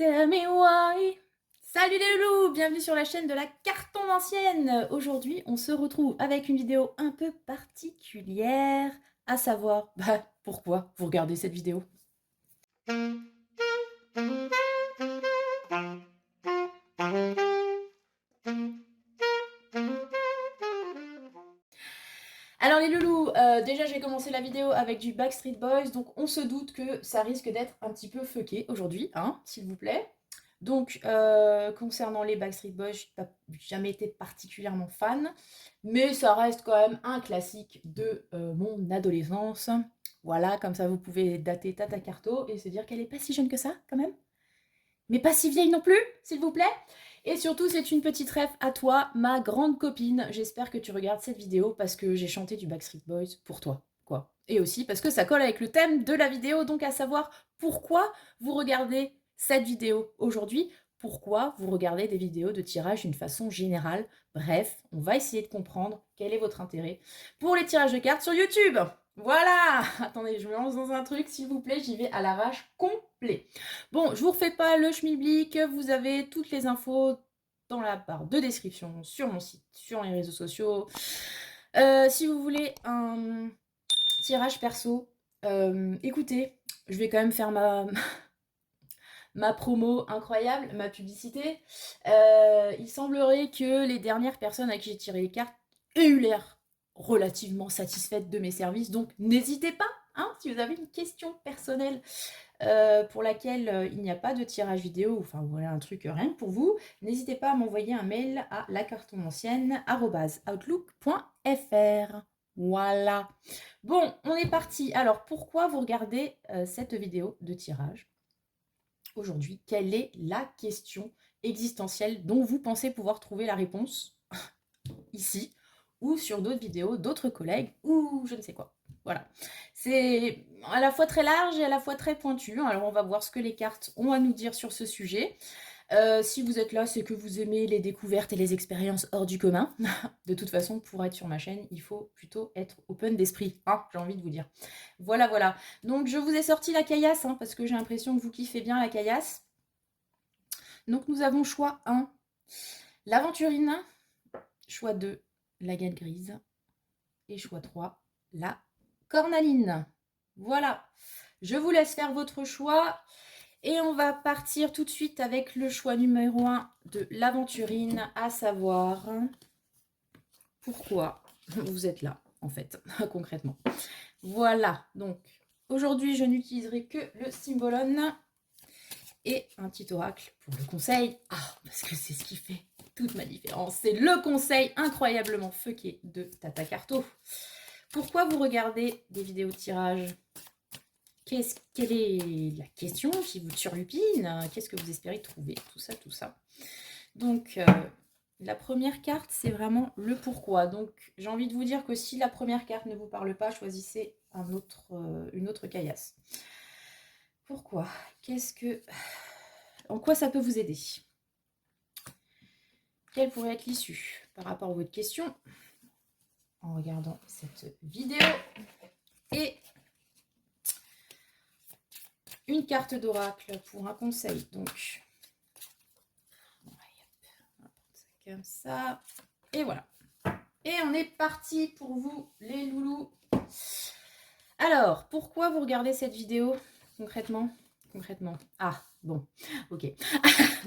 Tell me why. Salut les loulous, bienvenue sur la chaîne de la Carton Ancienne. Aujourd'hui, on se retrouve avec une vidéo un peu particulière, à savoir, pourquoi vous regardez cette vidéo. Alors les loulous, déjà j'ai commencé la vidéo avec du Backstreet Boys, donc on se doute que ça risque d'être un petit peu fucké aujourd'hui, hein, s'il vous plaît. Donc concernant les Backstreet Boys, je n'ai jamais été particulièrement fan, mais ça reste quand même un classique de mon adolescence. Voilà, comme ça vous pouvez dater Tata Carto et se dire qu'elle est pas si jeune que ça quand même. Mais pas si vieille non plus, s'il vous plaît. Et surtout, c'est une petite ref à toi, ma grande copine. J'espère que tu regardes cette vidéo parce que j'ai chanté du Backstreet Boys pour toi, quoi. Et aussi parce que ça colle avec le thème de la vidéo, donc à savoir pourquoi vous regardez cette vidéo aujourd'hui, pourquoi vous regardez des vidéos de tirage d'une façon générale. Bref, on va essayer de comprendre quel est votre intérêt pour les tirages de cartes sur YouTube. Voilà. Attendez, je me lance dans un truc, s'il vous plaît, j'y vais à l'arrache complet. Bon, je vous refais pas le schmilblick, vous avez toutes les infos dans la barre de description, sur mon site, sur les réseaux sociaux. Si vous voulez un tirage perso, écoutez, je vais quand même faire ma promo incroyable, ma publicité. Il semblerait que les dernières personnes à qui j'ai tiré les cartes aient eu l'air relativement satisfaites de mes services, donc n'hésitez pas, hein, si vous avez une question personnelle pour laquelle il n'y a pas de tirage vidéo, enfin voilà un truc rien que pour vous, n'hésitez pas à m'envoyer un mail à lacartonancienne@outlook.fr. Voilà. Bon, on est parti. Alors, pourquoi vous regardez cette vidéo de tirage aujourd'hui? Quelle est la question existentielle dont vous pensez pouvoir trouver la réponse ici ou sur d'autres vidéos, d'autres collègues ou je ne sais quoi. Voilà. C'est à la fois très large et à la fois très pointu. Alors on va voir ce que les cartes ont à nous dire sur ce sujet. Si vous êtes là, c'est que vous aimez les découvertes et les expériences hors du commun. De toute façon, pour être sur ma chaîne, il faut plutôt être open d'esprit, hein, j'ai envie de vous dire. Voilà, voilà. Donc je vous ai sorti la caillasse, hein, parce que j'ai l'impression que vous kiffez bien la caillasse. Donc nous avons choix 1, l'aventurine. Choix 2, la gale grise. Et choix 3, la cornaline. Voilà. Je vous laisse faire votre choix. Et on va partir tout de suite avec le choix numéro 1 de l'aventurine, à savoir pourquoi vous êtes là, en fait, concrètement. Voilà. Donc, aujourd'hui, je n'utiliserai que le Symbolone et un petit oracle pour le conseil. Ah, parce que c'est ce qui fait toute ma différence. C'est le conseil incroyablement fucké de Tata Carto. Pourquoi vous regardez des vidéos de tirage? Quelle est la question qui vous turlupine? Qu'est-ce que vous espérez trouver? Tout ça, tout ça. Donc, la première carte, c'est vraiment le pourquoi. Donc, j'ai envie de vous dire que si la première carte ne vous parle pas, choisissez une autre caillasse. Pourquoi? En quoi ça peut vous aider? Quelle pourrait être l'issue par rapport à votre question en regardant cette vidéo? Et une carte d'oracle pour un conseil. Donc, on va prendre ça comme ça. Et voilà. Et on est parti pour vous, les loulous. Alors, pourquoi vous regardez cette vidéo concrètement? Ah, bon, ok.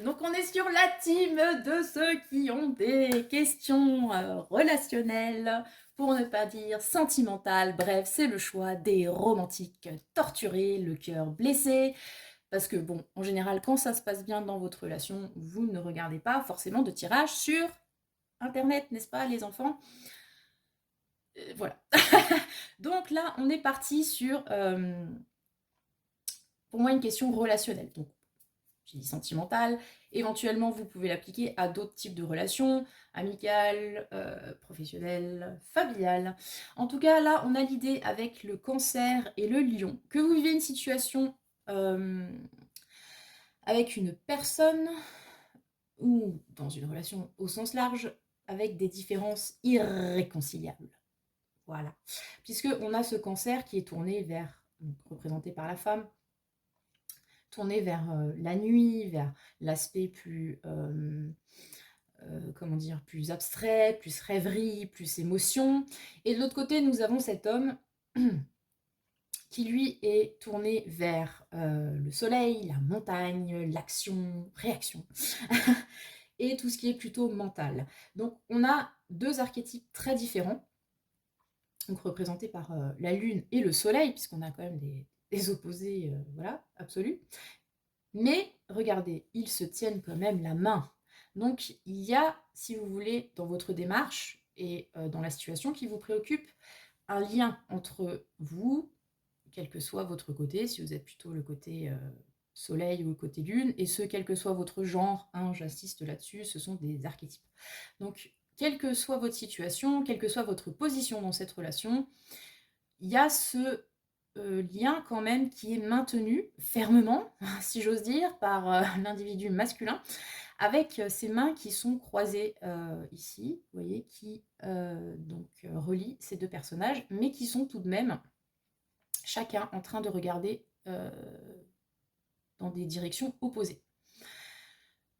Donc, on est sur la team de ceux qui ont des questions relationnelles, pour ne pas dire sentimentales. Bref, c'est le choix des romantiques torturés, le cœur blessé. Parce que, bon, en général, quand ça se passe bien dans votre relation, vous ne regardez pas forcément de tirage sur Internet, n'est-ce pas, les enfants? Voilà. Donc là, on est parti sur, pour moi, une question relationnelle. Donc, j'ai dit sentimentale. Éventuellement, vous pouvez l'appliquer à d'autres types de relations, amicales, professionnelles, familiales. En tout cas, là, on a l'idée avec le cancer et le lion, que vous vivez une situation avec une personne ou dans une relation au sens large, avec des différences irréconciliables. Voilà. Puisqu'on a ce cancer qui est tourné vers, représenté par la femme, tourné vers la nuit, vers l'aspect plus, comment dire, plus abstrait, plus rêverie, plus émotion. Et de l'autre côté, nous avons cet homme qui lui est tourné vers le soleil, la montagne, l'action, réaction, et tout ce qui est plutôt mental. Donc on a deux archétypes très différents, donc représentés par la lune et le soleil, puisqu'on a quand même des opposés, voilà, absolus. Mais regardez, ils se tiennent quand même la main. Donc il y a, si vous voulez, dans votre démarche et dans la situation qui vous préoccupe, un lien entre vous, quel que soit votre côté, si vous êtes plutôt le côté soleil ou le côté lune, et ce, quel que soit votre genre, hein, j'insiste là-dessus, ce sont des archétypes. Donc, quelle que soit votre situation, quelle que soit votre position dans cette relation, il y a ce lien quand même qui est maintenu fermement, si j'ose dire, par l'individu masculin, avec ses mains qui sont croisées ici, vous voyez, qui relient ces deux personnages, mais qui sont tout de même chacun en train de regarder dans des directions opposées.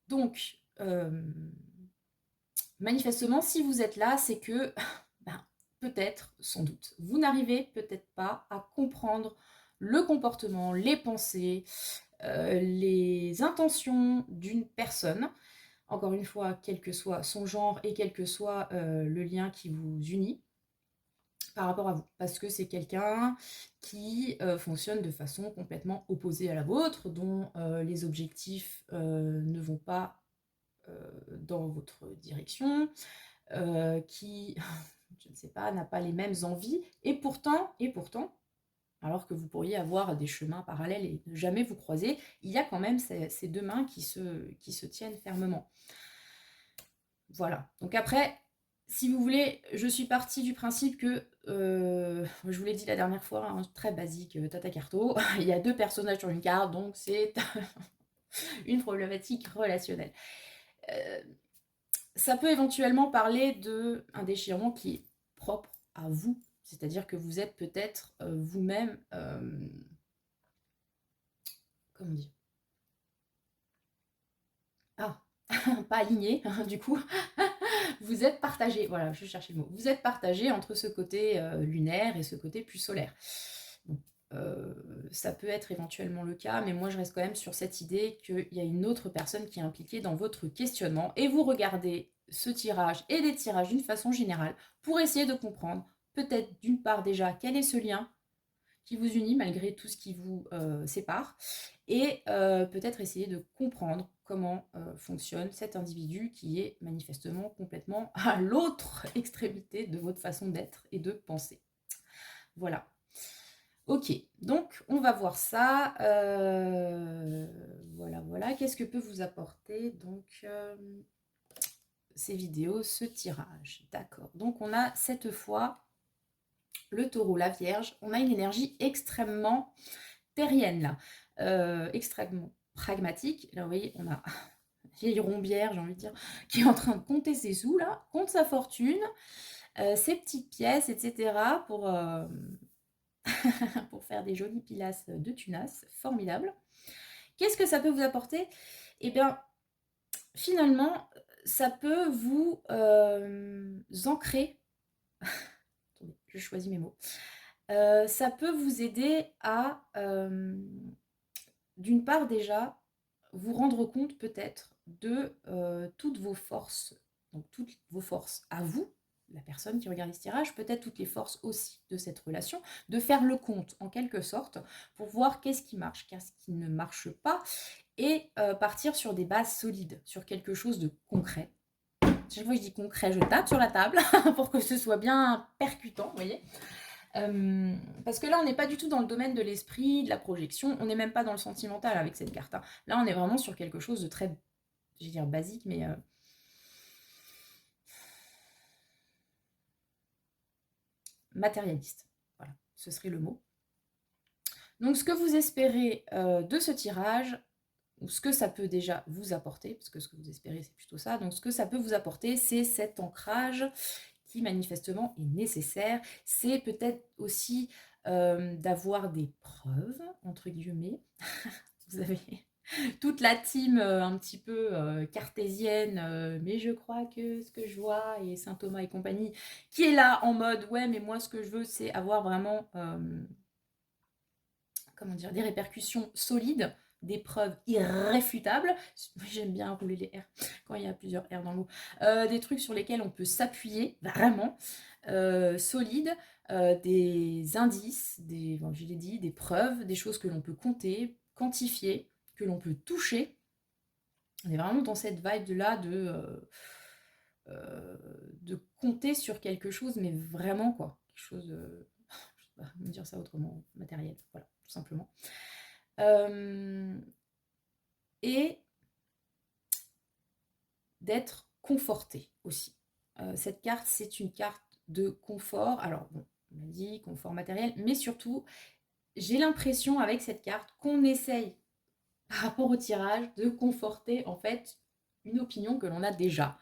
Donc, manifestement, si vous êtes là, c'est que, peut-être, sans doute, vous n'arrivez peut-être pas à comprendre le comportement, les pensées, les intentions d'une personne. Encore une fois, quel que soit son genre et quel que soit le lien qui vous unit par rapport à vous, parce que c'est quelqu'un qui fonctionne de façon complètement opposée à la vôtre, dont les objectifs ne vont pas dans votre direction, qui, je ne sais pas, n'a pas les mêmes envies, et pourtant, alors que vous pourriez avoir des chemins parallèles et ne jamais vous croiser, il y a quand même ces deux mains qui se tiennent fermement. Voilà. Donc après, si vous voulez, je suis partie du principe que, je vous l'ai dit la dernière fois, hein, très basique, Tata Carto, il y a deux personnages sur une carte, donc c'est une problématique relationnelle. Ça peut éventuellement parler d'un déchirement qui est propre à vous, c'est-à-dire que vous êtes peut-être vous-même, comment dire, pas aligné, du coup, vous êtes partagé, voilà, je cherchais le mot, vous êtes partagé entre ce côté lunaire et ce côté plus solaire. Donc, ça peut être éventuellement le cas, mais moi je reste quand même sur cette idée qu'il y a une autre personne qui est impliquée dans votre questionnement, et vous regardez ce tirage et des tirages d'une façon générale pour essayer de comprendre peut-être d'une part déjà quel est ce lien qui vous unit malgré tout ce qui vous sépare, et peut-être essayer de comprendre comment fonctionne cet individu qui est manifestement complètement à l'autre extrémité de votre façon d'être et de penser. Voilà. Ok, donc on va voir ça. Voilà. Qu'est-ce que peut vous apporter donc ces vidéos, ce tirage? D'accord. Donc on a cette fois le taureau, la vierge. On a une énergie extrêmement terrienne là, extrêmement pragmatique. Là, vous voyez, on a vieille rombière, j'ai envie de dire, qui est en train de compter ses sous là, compte sa fortune, ses petites pièces, etc. pour faire des jolies pilasses de tunas, formidable. Qu'est-ce que ça peut vous apporter? Eh bien, finalement, ça peut vous ancrer. Attendez, je choisis mes mots. Ça peut vous aider à, d'une part déjà, vous rendre compte peut-être de toutes vos forces, donc toutes vos forces à vous, la personne qui regarde ce tirage, peut-être toutes les forces aussi de cette relation, de faire le compte en quelque sorte pour voir qu'est-ce qui marche, qu'est-ce qui ne marche pas, et partir sur des bases solides, sur quelque chose de concret. Chaque fois que je dis concret, je tape sur la table pour que ce soit bien percutant, vous voyez. Parce que là, on n'est pas du tout dans le domaine de l'esprit, de la projection, on n'est même pas dans le sentimental avec cette carte. Hein. Là, on est vraiment sur quelque chose de très, je vais dire basique, mais matérialiste. Voilà, ce serait le mot. Donc, ce que vous espérez de ce tirage, ou ce que ça peut déjà vous apporter, parce que ce que vous espérez, c'est plutôt ça. Donc, ce que ça peut vous apporter, c'est cet ancrage qui manifestement est nécessaire. C'est peut-être aussi d'avoir des preuves, entre guillemets. vous avez toute la team un petit peu cartésienne, mais je crois que ce que je vois, et Saint Thomas et compagnie, qui est là en mode, ouais, mais moi ce que je veux, c'est avoir vraiment, comment dire, des répercussions solides, des preuves irréfutables. J'aime bien rouler les R quand il y a plusieurs R dans le mot. Des trucs sur lesquels on peut s'appuyer, vraiment, solides, des indices, bon, je l'ai dit, des preuves, des choses que l'on peut compter, quantifier, que l'on peut toucher. On est vraiment dans cette vibe-là de compter sur quelque chose, mais vraiment, quoi. Quelque chose, je sais pas comment dire ça autrement, matériel, voilà, tout simplement. Et d'être conforté aussi. Cette carte, c'est une carte de confort. Alors, bon, on a dit confort matériel, mais surtout, j'ai l'impression avec cette carte qu'on essaye, par rapport au tirage, de conforter en fait une opinion que l'on a déjà.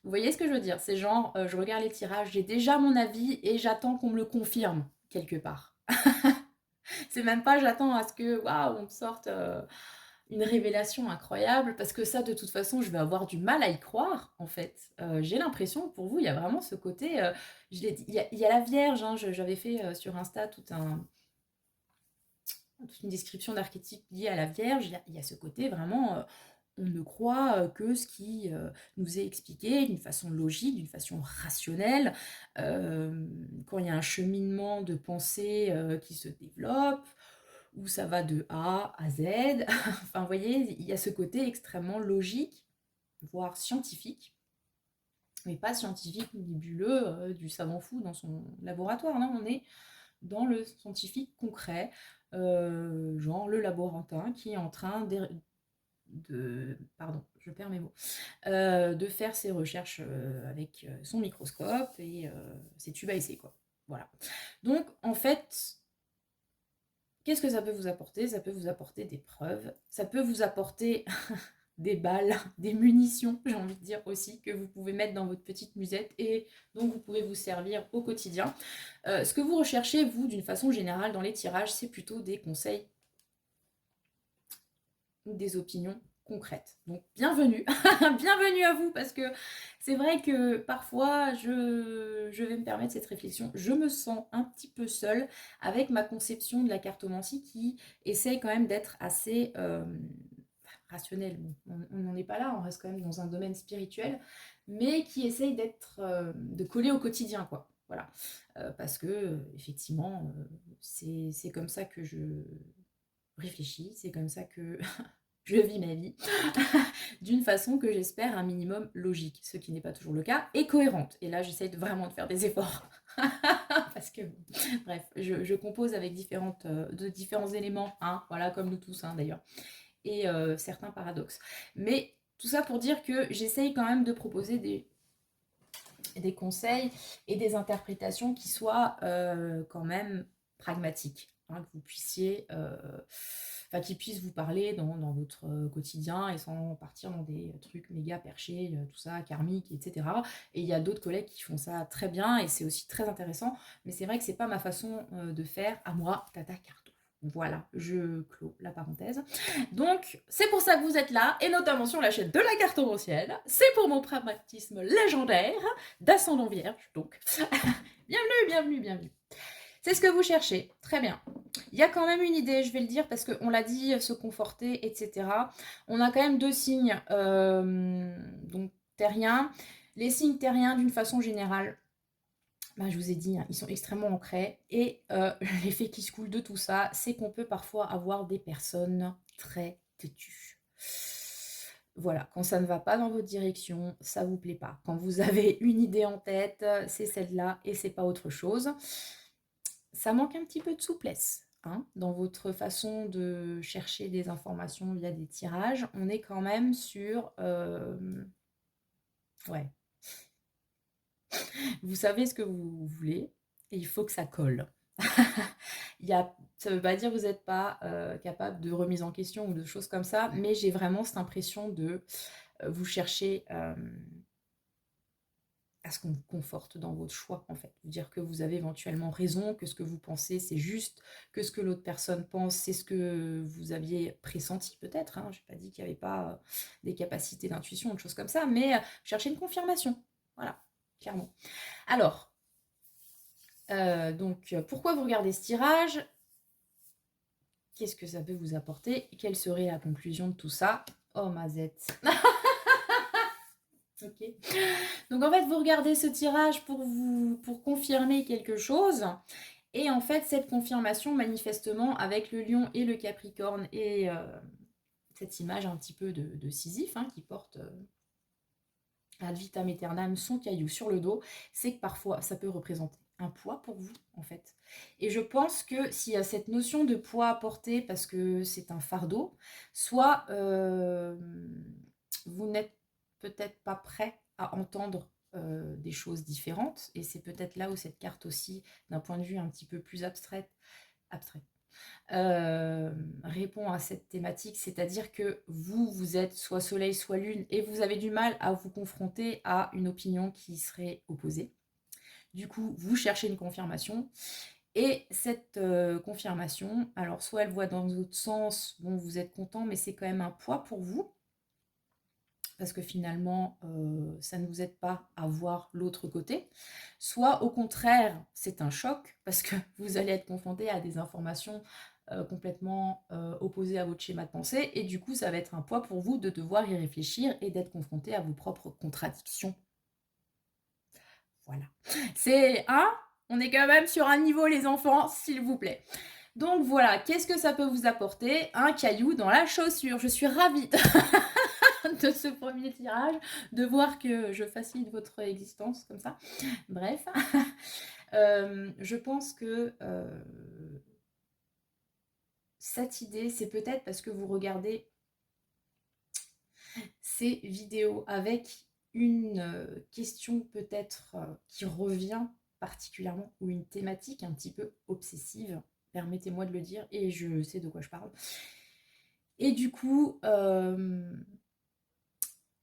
Vous voyez ce que je veux dire? C'est genre, je regarde les tirages, j'ai déjà mon avis et j'attends qu'on me le confirme quelque part. C'est même pas j'attends à ce que, waouh, on me sorte une révélation incroyable, parce que ça, de toute façon, je vais avoir du mal à y croire, en fait. J'ai l'impression que pour vous, il y a vraiment ce côté, je l'ai dit, il y a la Vierge, hein, j'avais fait sur Insta toute une description d'archétype liée à la Vierge, il y a ce côté vraiment, on ne croit que ce qui nous est expliqué d'une façon logique, d'une façon rationnelle, quand il y a un cheminement de pensée qui se développe, où ça va de A à Z. Enfin, vous voyez, il y a ce côté extrêmement logique, voire scientifique, mais pas scientifique nébuleux du savant fou dans son laboratoire. Non, on est dans le scientifique concret, genre le laborantin qui est en train pardon, je perds mes mots, de faire ses recherches avec son microscope et ses tubes à essai, quoi. Voilà. Donc, en fait, qu'est-ce que ça peut vous apporter? Ça peut vous apporter des preuves, ça peut vous apporter des balles, des munitions, j'ai envie de dire aussi, que vous pouvez mettre dans votre petite musette et dont vous pouvez vous servir au quotidien. Ce que vous recherchez, vous, d'une façon générale, dans les tirages, c'est plutôt des conseils ou des opinions concrètes. Donc, bienvenue, bienvenue à vous, parce que c'est vrai que parfois, je vais me permettre cette réflexion. Je me sens un petit peu seule avec ma conception de la cartomancie qui essaye quand même d'être assez rationnelle. Bon, on n'en est pas là, on reste quand même dans un domaine spirituel, mais qui essaye de coller au quotidien, quoi. Voilà. Parce que, effectivement, c'est comme ça que je réfléchis, c'est comme ça que je vis ma vie, d'une façon que j'espère un minimum logique, ce qui n'est pas toujours le cas, et cohérente. Et là, j'essaye vraiment de faire des efforts. Parce que, bref, je compose avec différents éléments, hein, voilà, comme nous tous, hein, d'ailleurs, et certains paradoxes. Mais tout ça pour dire que j'essaye quand même de proposer des conseils et des interprétations qui soient quand même pragmatiques, hein, que vous puissiez, qui puissent vous parler dans votre quotidien et sans partir dans des trucs méga perchés, tout ça, karmiques, etc. Et il y a d'autres collègues qui font ça très bien et c'est aussi très intéressant, mais c'est vrai que c'est pas ma façon de faire à moi, Tata Carto. Voilà, je clôt la parenthèse. Donc, c'est pour ça que vous êtes là, et notamment sur la chaîne de la cartomancienne. C'est pour mon pragmatisme légendaire d'ascendant vierge, donc. Bienvenue, bienvenue, bienvenue. C'est ce que vous cherchez, très bien. Il y a quand même une idée, je vais le dire, parce qu'on l'a dit, se conforter, etc. On a quand même deux signes, donc terriens. Les signes terriens, d'une façon générale, je vous ai dit, hein, ils sont extrêmement ancrés. Et l'effet qui se coule de tout ça, c'est qu'on peut parfois avoir des personnes très têtues. Voilà, quand ça ne va pas dans votre direction, ça vous plaît pas. Quand vous avez une idée en tête, c'est celle-là et c'est pas autre chose. Ça manque un petit peu de souplesse, hein, dans votre façon de chercher des informations via des tirages. On est quand même sur... ouais. Vous savez ce que vous voulez et il faut que ça colle. Ça ne veut pas dire que vous n'êtes pas capable de remise en question ou de choses comme ça, mais j'ai vraiment cette impression de vous chercher à ce qu'on vous conforte dans votre choix, en fait. Vous dire que vous avez éventuellement raison, que ce que vous pensez, c'est juste, que ce que l'autre personne pense, c'est ce que vous aviez pressenti peut-être, hein. Je n'ai pas dit qu'il n'y avait pas des capacités d'intuition, des choses comme ça, mais chercher une confirmation. Voilà, clairement. Alors, donc, pourquoi vous regardez ce tirage? Qu'est-ce que ça peut vous apporter? Quelle serait la conclusion de tout ça? Oh, Mazette. Ok. Donc en fait, vous regardez ce tirage pour confirmer quelque chose. Et en fait, cette confirmation, manifestement, avec le lion et le capricorne et cette image un petit peu de Sisyphe, hein, qui porte ad vitam aeternam son caillou sur le dos, c'est que parfois, ça peut représenter un poids pour vous, en fait. Et je pense que s'il y a cette notion de poids à porter parce que c'est un fardeau, soit vous n'êtes peut-être pas prêt à entendre des choses différentes, et c'est peut-être là où cette carte aussi, d'un point de vue un petit peu plus abstrait, répond à cette thématique, c'est-à-dire que vous êtes soit soleil, soit lune, et vous avez du mal à vous confronter à une opinion qui serait opposée. Du coup, vous cherchez une confirmation, et cette confirmation, alors soit elle voit dans l'autre sens, bon, vous êtes content, mais c'est quand même un poids pour vous, parce que finalement, ça ne vous aide pas à voir l'autre côté. Soit au contraire, c'est un choc, parce que vous allez être confronté à des informations complètement opposées à votre schéma de pensée, et du coup, ça va être un poids pour vous de devoir y réfléchir et d'être confronté à vos propres contradictions. Voilà. C'est on est quand même sur un niveau, les enfants, s'il vous plaît. Donc voilà, qu'est-ce que ça peut vous apporter? Un caillou dans la chaussure. Je suis ravie de ce premier tirage, de voir que je facilite votre existence comme ça. Bref, je pense que cette idée, c'est peut-être parce que vous regardez ces vidéos avec une question peut-être qui revient particulièrement, ou une thématique un petit peu obsessive, permettez-moi de le dire, et je sais de quoi je parle. Et du coup,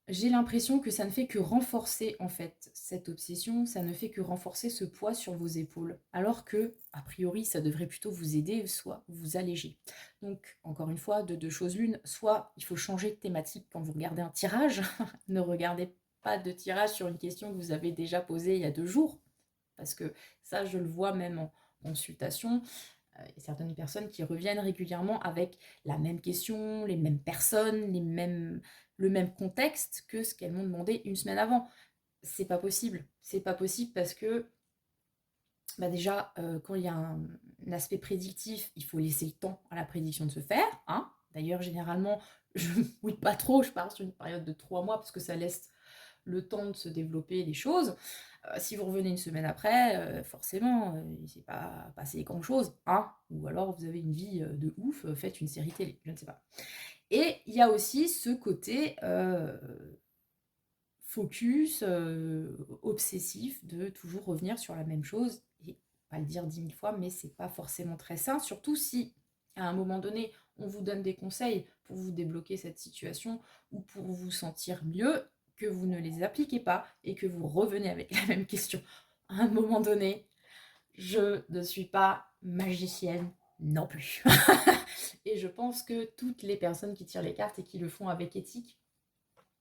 j'ai l'impression que ça ne fait que renforcer en fait cette obsession, ça ne fait que renforcer ce poids sur vos épaules, alors que, a priori, ça devrait plutôt vous aider, soit vous alléger. Donc, encore une fois, de deux choses l'une, soit il faut changer de thématique quand vous regardez un tirage, ne regardez pas de tirage sur une question que vous avez déjà posée il y a 2 jours, parce que ça, je le vois même en consultation. Il y a certaines personnes qui reviennent régulièrement avec la même question, les mêmes personnes, le même contexte que ce qu'elles m'ont demandé une semaine avant. C'est pas possible. C'est pas possible parce que déjà, quand il y a un aspect prédictif, il faut laisser le temps à la prédiction de se faire, hein. D'ailleurs, généralement, je ne mouille pas trop, je pars sur une période de 3 mois parce que ça laisse le temps de se développer les choses. Si vous revenez une semaine après, forcément, il ne s'est pas passé grand-chose, hein. Ou alors vous avez une vie de ouf, faites une série télé, je ne sais pas. Et il y a aussi ce côté focus, obsessif, de toujours revenir sur la même chose, et pas le dire 10 000 fois, mais c'est pas forcément très sain, surtout si, à un moment donné, on vous donne des conseils pour vous débloquer cette situation ou pour vous sentir mieux, que vous ne les appliquez pas et que vous revenez avec la même question. À un moment donné, je ne suis pas magicienne non plus. Et je pense que toutes les personnes qui tirent les cartes et qui le font avec éthique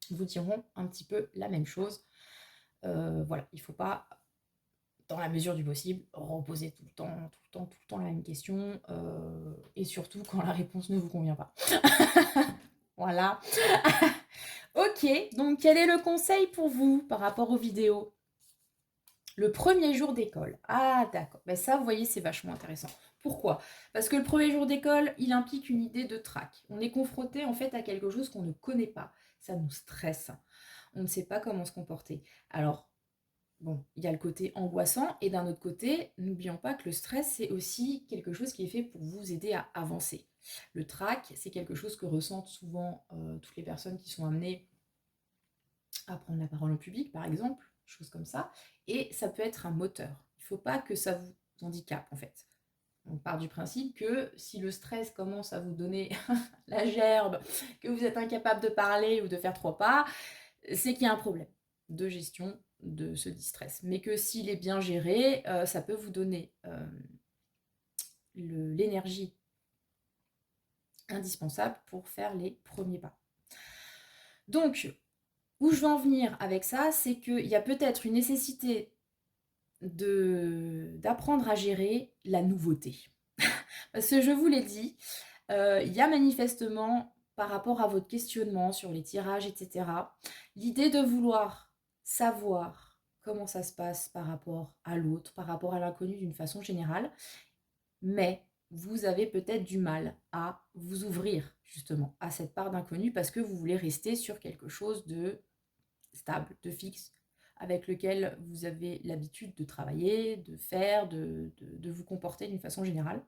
vous diront un petit peu la même chose. Voilà, il ne faut pas, dans la mesure du possible, reposer tout le temps la même question, et surtout quand la réponse ne vous convient pas. Voilà. Ok, donc quel est le conseil pour vous par rapport aux vidéos? Le premier jour d'école. Ah d'accord, ben ça vous voyez c'est vachement intéressant. Pourquoi? Parce que le premier jour d'école, il implique une idée de trac. On est confronté en fait à quelque chose qu'on ne connaît pas. Ça nous stresse. On ne sait pas comment se comporter. Alors, bon, il y a le côté angoissant, et d'un autre côté, n'oublions pas que le stress, c'est aussi quelque chose qui est fait pour vous aider à avancer. Le trac, c'est quelque chose que ressentent souvent toutes les personnes qui sont amenées à prendre la parole en public, par exemple, choses comme ça, et ça peut être un moteur. Il ne faut pas que ça vous handicape, en fait. On part du principe que si le stress commence à vous donner la gerbe, que vous êtes incapable de parler ou de faire 3 pas, c'est qu'il y a un problème. de gestion de ce distress. Mais que s'il est bien géré, ça peut vous donner l'énergie indispensable pour faire les premiers pas. Donc, où je veux en venir avec ça, c'est qu'il y a peut-être une nécessité d'apprendre à gérer la nouveauté. Parce que je vous l'ai dit, il y a manifestement, par rapport à votre questionnement sur les tirages, etc., l'idée de vouloir savoir comment ça se passe par rapport à l'autre, par rapport à l'inconnu d'une façon générale, mais vous avez peut-être du mal à vous ouvrir justement à cette part d'inconnu parce que vous voulez rester sur quelque chose de stable, de fixe, avec lequel vous avez l'habitude de travailler, de faire, de vous comporter d'une façon générale.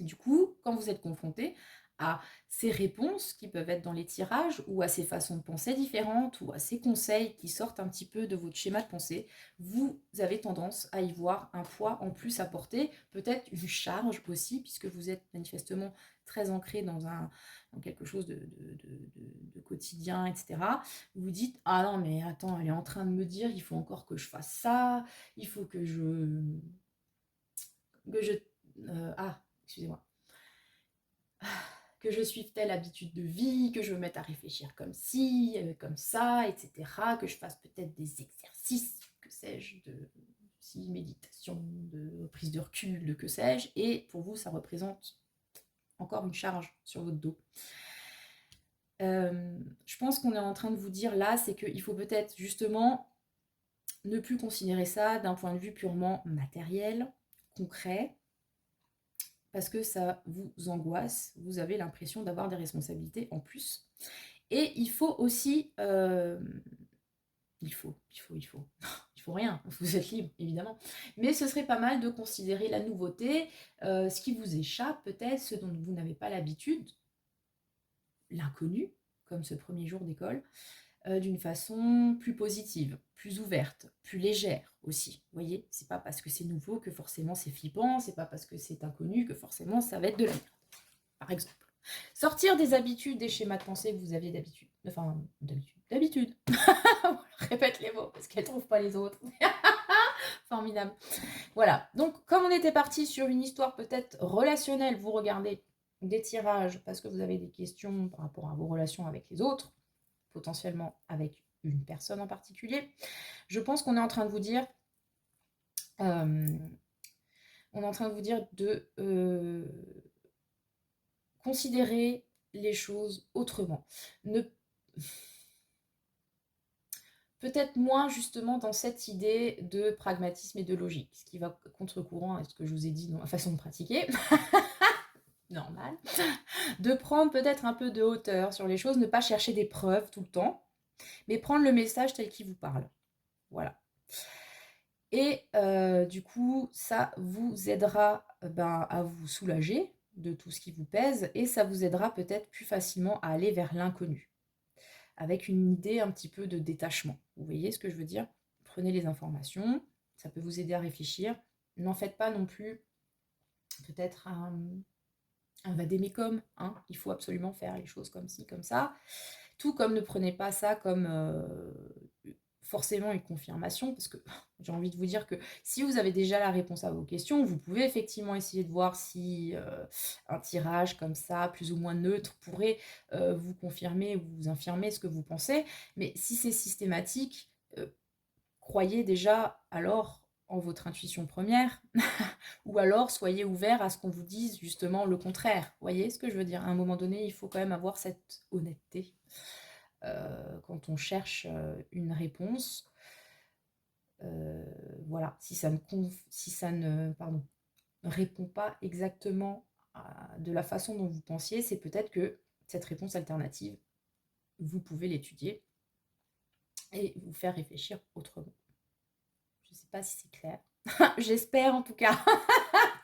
Du coup, quand vous êtes confronté à ces réponses qui peuvent être dans les tirages ou à ces façons de penser différentes ou à ces conseils qui sortent un petit peu de votre schéma de pensée, vous avez tendance à y voir un poids en plus à porter, peut-être une charge aussi, puisque vous êtes manifestement très ancré dans quelque chose de quotidien, etc. Vous vous dites, ah non mais attends, elle est en train de me dire, il faut encore que je fasse ça, il faut que je excusez-moi, que je suive telle habitude de vie, que je me mette à réfléchir comme ci, comme ça, etc., que je fasse peut-être des exercices, que sais-je, de méditation, de prise de recul, de que sais-je, et pour vous, ça représente encore une charge sur votre dos. Je pense qu'on est en train de vous dire là, c'est qu'il faut peut-être justement ne plus considérer ça d'un point de vue purement matériel, concret, parce que ça vous angoisse, vous avez l'impression d'avoir des responsabilités en plus. Et il faut aussi... il faut rien, vous êtes libre, évidemment. Mais ce serait pas mal de considérer la nouveauté, ce qui vous échappe peut-être, ce dont vous n'avez pas l'habitude, l'inconnu, comme ce premier jour d'école, d'une façon plus positive, plus ouverte, plus légère aussi. Vous voyez, c'est pas parce que c'est nouveau que forcément c'est flippant, c'est pas parce que c'est inconnu que forcément ça va être de la merde, par exemple. Sortir des habitudes, des schémas de pensée que vous aviez d'habitude. Enfin, d'habitude. Répète les mots parce qu'elle ne trouve pas les autres. Formidable. Voilà. Donc, comme on était parti sur une histoire peut-être relationnelle, vous regardez des tirages parce que vous avez des questions par rapport à vos relations avec les autres, potentiellement avec une personne en particulier. Je pense qu'on est en train de vous dire... de considérer les choses autrement. Peut-être moins justement dans cette idée de pragmatisme et de logique, ce qui va contre-courant à ce que je vous ai dit dans la façon de pratiquer. Normal. De prendre peut-être un peu de hauteur sur les choses, ne pas chercher des preuves tout le temps, mais prendre le message tel qu'il vous parle. Voilà. Et du coup, ça vous aidera à vous soulager de tout ce qui vous pèse et ça vous aidera peut-être plus facilement à aller vers l'inconnu, avec une idée un petit peu de détachement. Vous voyez ce que je veux dire? Prenez les informations, ça peut vous aider à réfléchir. N'en faites pas non plus peut-être un vadémécum, hein. Il faut absolument faire les choses comme ci, comme ça. Tout comme ne prenez pas ça comme forcément une confirmation, parce que j'ai envie de vous dire que si vous avez déjà la réponse à vos questions, vous pouvez effectivement essayer de voir si un tirage comme ça, plus ou moins neutre, pourrait vous confirmer ou vous infirmer ce que vous pensez. Mais si c'est systématique, croyez déjà alors en votre intuition première, ou alors soyez ouvert à ce qu'on vous dise justement le contraire. Vous voyez ce que je veux dire? À un moment donné, il faut quand même avoir cette honnêteté. Quand on cherche une réponse, voilà, si ça ne répond pas exactement de la façon dont vous pensiez, c'est peut-être que cette réponse alternative, vous pouvez l'étudier et vous faire réfléchir autrement. Je ne sais pas si c'est clair. J'espère en tout cas.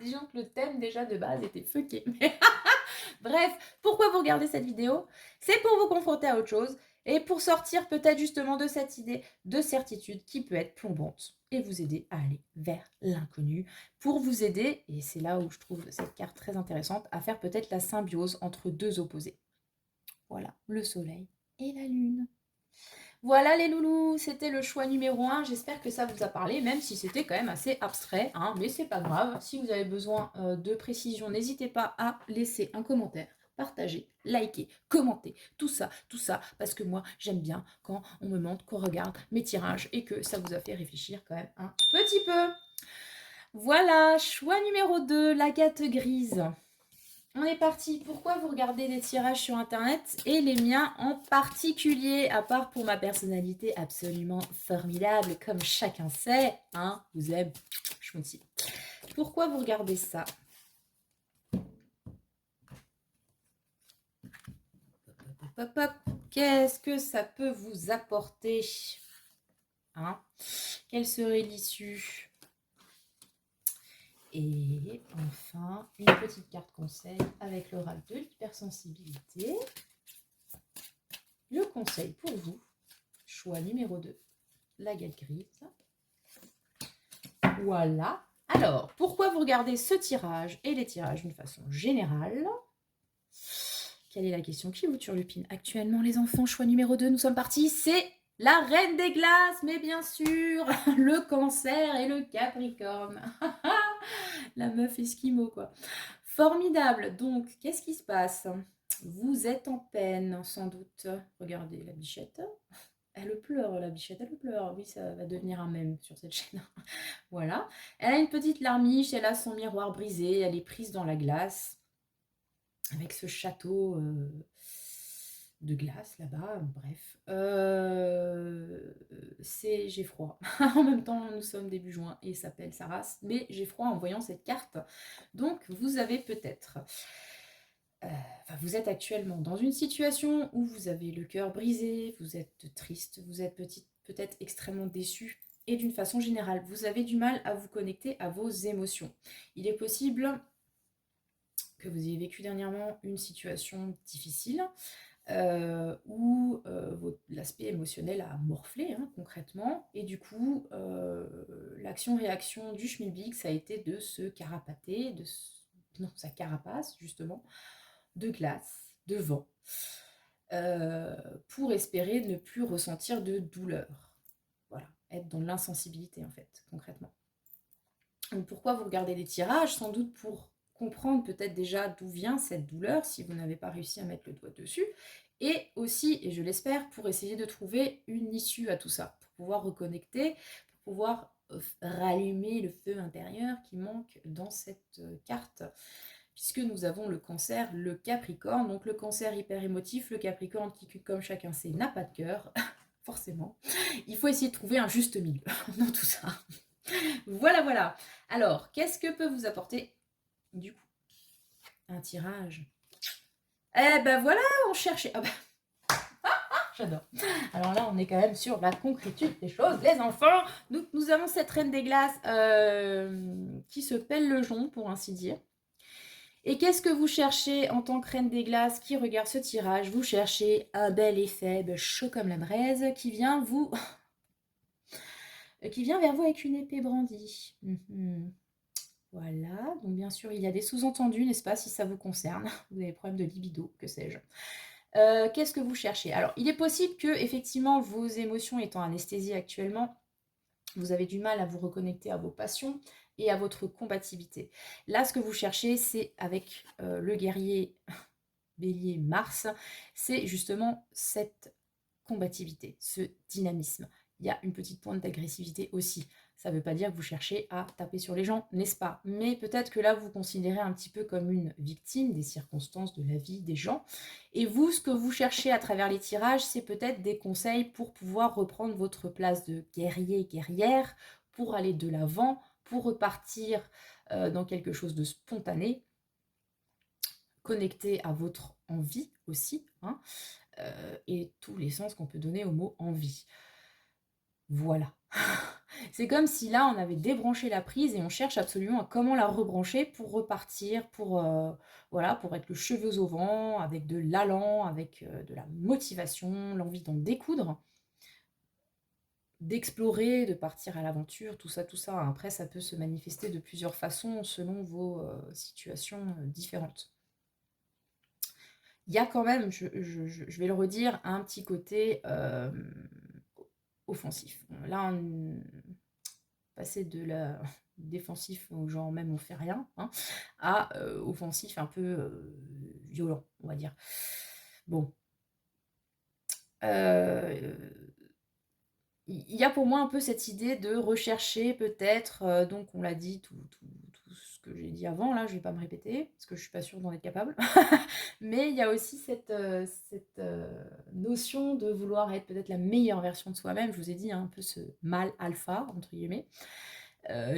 Disons que le thème déjà de base était fucké. Bref, pourquoi vous regardez cette vidéo? C'est pour vous confronter à autre chose et pour sortir peut-être justement de cette idée de certitude qui peut être plombante et vous aider à aller vers l'inconnu, pour vous aider, et c'est là où je trouve cette carte très intéressante, à faire peut-être la symbiose entre deux opposés. Voilà, le soleil et la lune. Voilà les loulous, c'était le choix numéro 1. J'espère que ça vous a parlé, même si c'était quand même assez abstrait, hein, mais c'est pas grave. Si vous avez besoin de précision, n'hésitez pas à laisser un commentaire, partager, liker, commenter, tout ça, parce que moi j'aime bien quand on me montre, qu'on regarde mes tirages et que ça vous a fait réfléchir quand même un petit peu. Voilà, choix numéro 2, l'agate grise. On est parti. Pourquoi vous regardez des tirages sur internet et les miens en particulier, à part pour ma personnalité absolument formidable, comme chacun sait, hein, vous aime, schmouti. Pourquoi vous regardez ça? Hop, hop, hop. Qu'est-ce que ça peut vous apporter, hein? Quelle serait l'issue? Et enfin, une petite carte conseil avec l'oracle de l'hypersensibilité. Le conseil pour vous, choix numéro 2, l'agate grise. Voilà. Alors, pourquoi vous regardez ce tirage et les tirages d'une façon générale? Quelle est la question qui vous turlupine actuellement, les enfants? Choix numéro 2, nous sommes partis. C'est la reine des glaces, mais bien sûr, le cancer et le capricorne. La meuf esquimau, quoi. Formidable. Donc, qu'est-ce qui se passe? Vous êtes en peine, sans doute. Regardez la bichette. Elle pleure, la bichette, elle pleure. Oui, ça va devenir un mème sur cette chaîne. Voilà. Elle a une petite larmiche, elle a son miroir brisé, elle est prise dans la glace. Avec ce château de glace là-bas, bref. J'ai froid. En même temps, nous sommes début juin et ça s'appelle sa race. Mais j'ai froid en voyant cette carte. Donc, vous avez peut-être... vous êtes actuellement dans une situation où vous avez le cœur brisé, vous êtes triste, vous êtes peut-être extrêmement déçu. Et d'une façon générale, vous avez du mal à vous connecter à vos émotions. Il est possible que vous ayez vécu dernièrement une situation difficile où l'aspect émotionnel a morflé, hein, concrètement, et du coup, l'action-réaction du schmilblick, ça a été de se carapater, non, sa carapace, justement, de glace, de vent, pour espérer ne plus ressentir de douleur. Voilà, être dans l'insensibilité, en fait, concrètement. Donc, pourquoi vous regardez des tirages? Sans doute pour comprendre peut-être déjà d'où vient cette douleur, si vous n'avez pas réussi à mettre le doigt dessus, et aussi, et je l'espère, pour essayer de trouver une issue à tout ça, pour pouvoir reconnecter, pour pouvoir rallumer le feu intérieur qui manque dans cette carte, puisque nous avons le cancer, le capricorne, donc le cancer hyper émotif, le capricorne qui, comme chacun sait, n'a pas de cœur, forcément. Il faut essayer de trouver un juste milieu dans tout ça. Voilà, voilà. Alors, qu'est-ce que peut vous apporter, du coup, un tirage? Eh ben voilà, on cherchait... Ah ben... J'adore. Alors là, on est quand même sur la concrétude des choses, les enfants. Nous avons cette reine des glaces qui se pèle le jonc, pour ainsi dire. Et qu'est-ce que vous cherchez en tant que reine des glaces qui regarde ce tirage? Vous cherchez un bel et faible, chaud comme la braise, qui vient vers vous avec une épée brandie. Voilà, donc bien sûr, il y a des sous-entendus, n'est-ce pas, si ça vous concerne. Vous avez des problèmes de libido, que sais-je. Qu'est-ce que vous cherchez? Alors, il est possible que, effectivement, vos émotions étant anesthésiées actuellement, vous avez du mal à vous reconnecter à vos passions et à votre combativité. Là, ce que vous cherchez, c'est avec le guerrier Bélier Mars, c'est justement cette combativité, ce dynamisme. Il y a une petite pointe d'agressivité aussi. Ça ne veut pas dire que vous cherchez à taper sur les gens, n'est-ce pas? Mais peut-être que là, vous vous considérez un petit peu comme une victime des circonstances de la vie des gens. Et vous, ce que vous cherchez à travers les tirages, c'est peut-être des conseils pour pouvoir reprendre votre place de guerrier, guerrière, pour aller de l'avant, pour repartir dans quelque chose de spontané, connecté à votre envie aussi, hein, et tous les sens qu'on peut donner au mot envie. Voilà. C'est comme si là, on avait débranché la prise et on cherche absolument à comment la rebrancher pour repartir, voilà, pour être le cheveu au vent, avec de l'allant, avec de la motivation, l'envie d'en découdre, d'explorer, de partir à l'aventure, tout ça, tout ça. Après, ça peut se manifester de plusieurs façons selon vos situations différentes. Il y a quand même, je vais le redire, un petit côté offensif. Là, on passer de la défensif, où genre même on fait rien, hein, à offensif un peu violent, on va dire. Bon. Il y a pour moi un peu cette idée de rechercher peut-être, donc on l'a dit, tout ce que j'ai dit avant, là, je vais pas me répéter, parce que je suis pas sûre d'en être capable. Mais il y a aussi cette notion de vouloir être peut-être la meilleure version de soi-même. Je vous ai dit, hein, un peu ce mâle alpha, entre guillemets,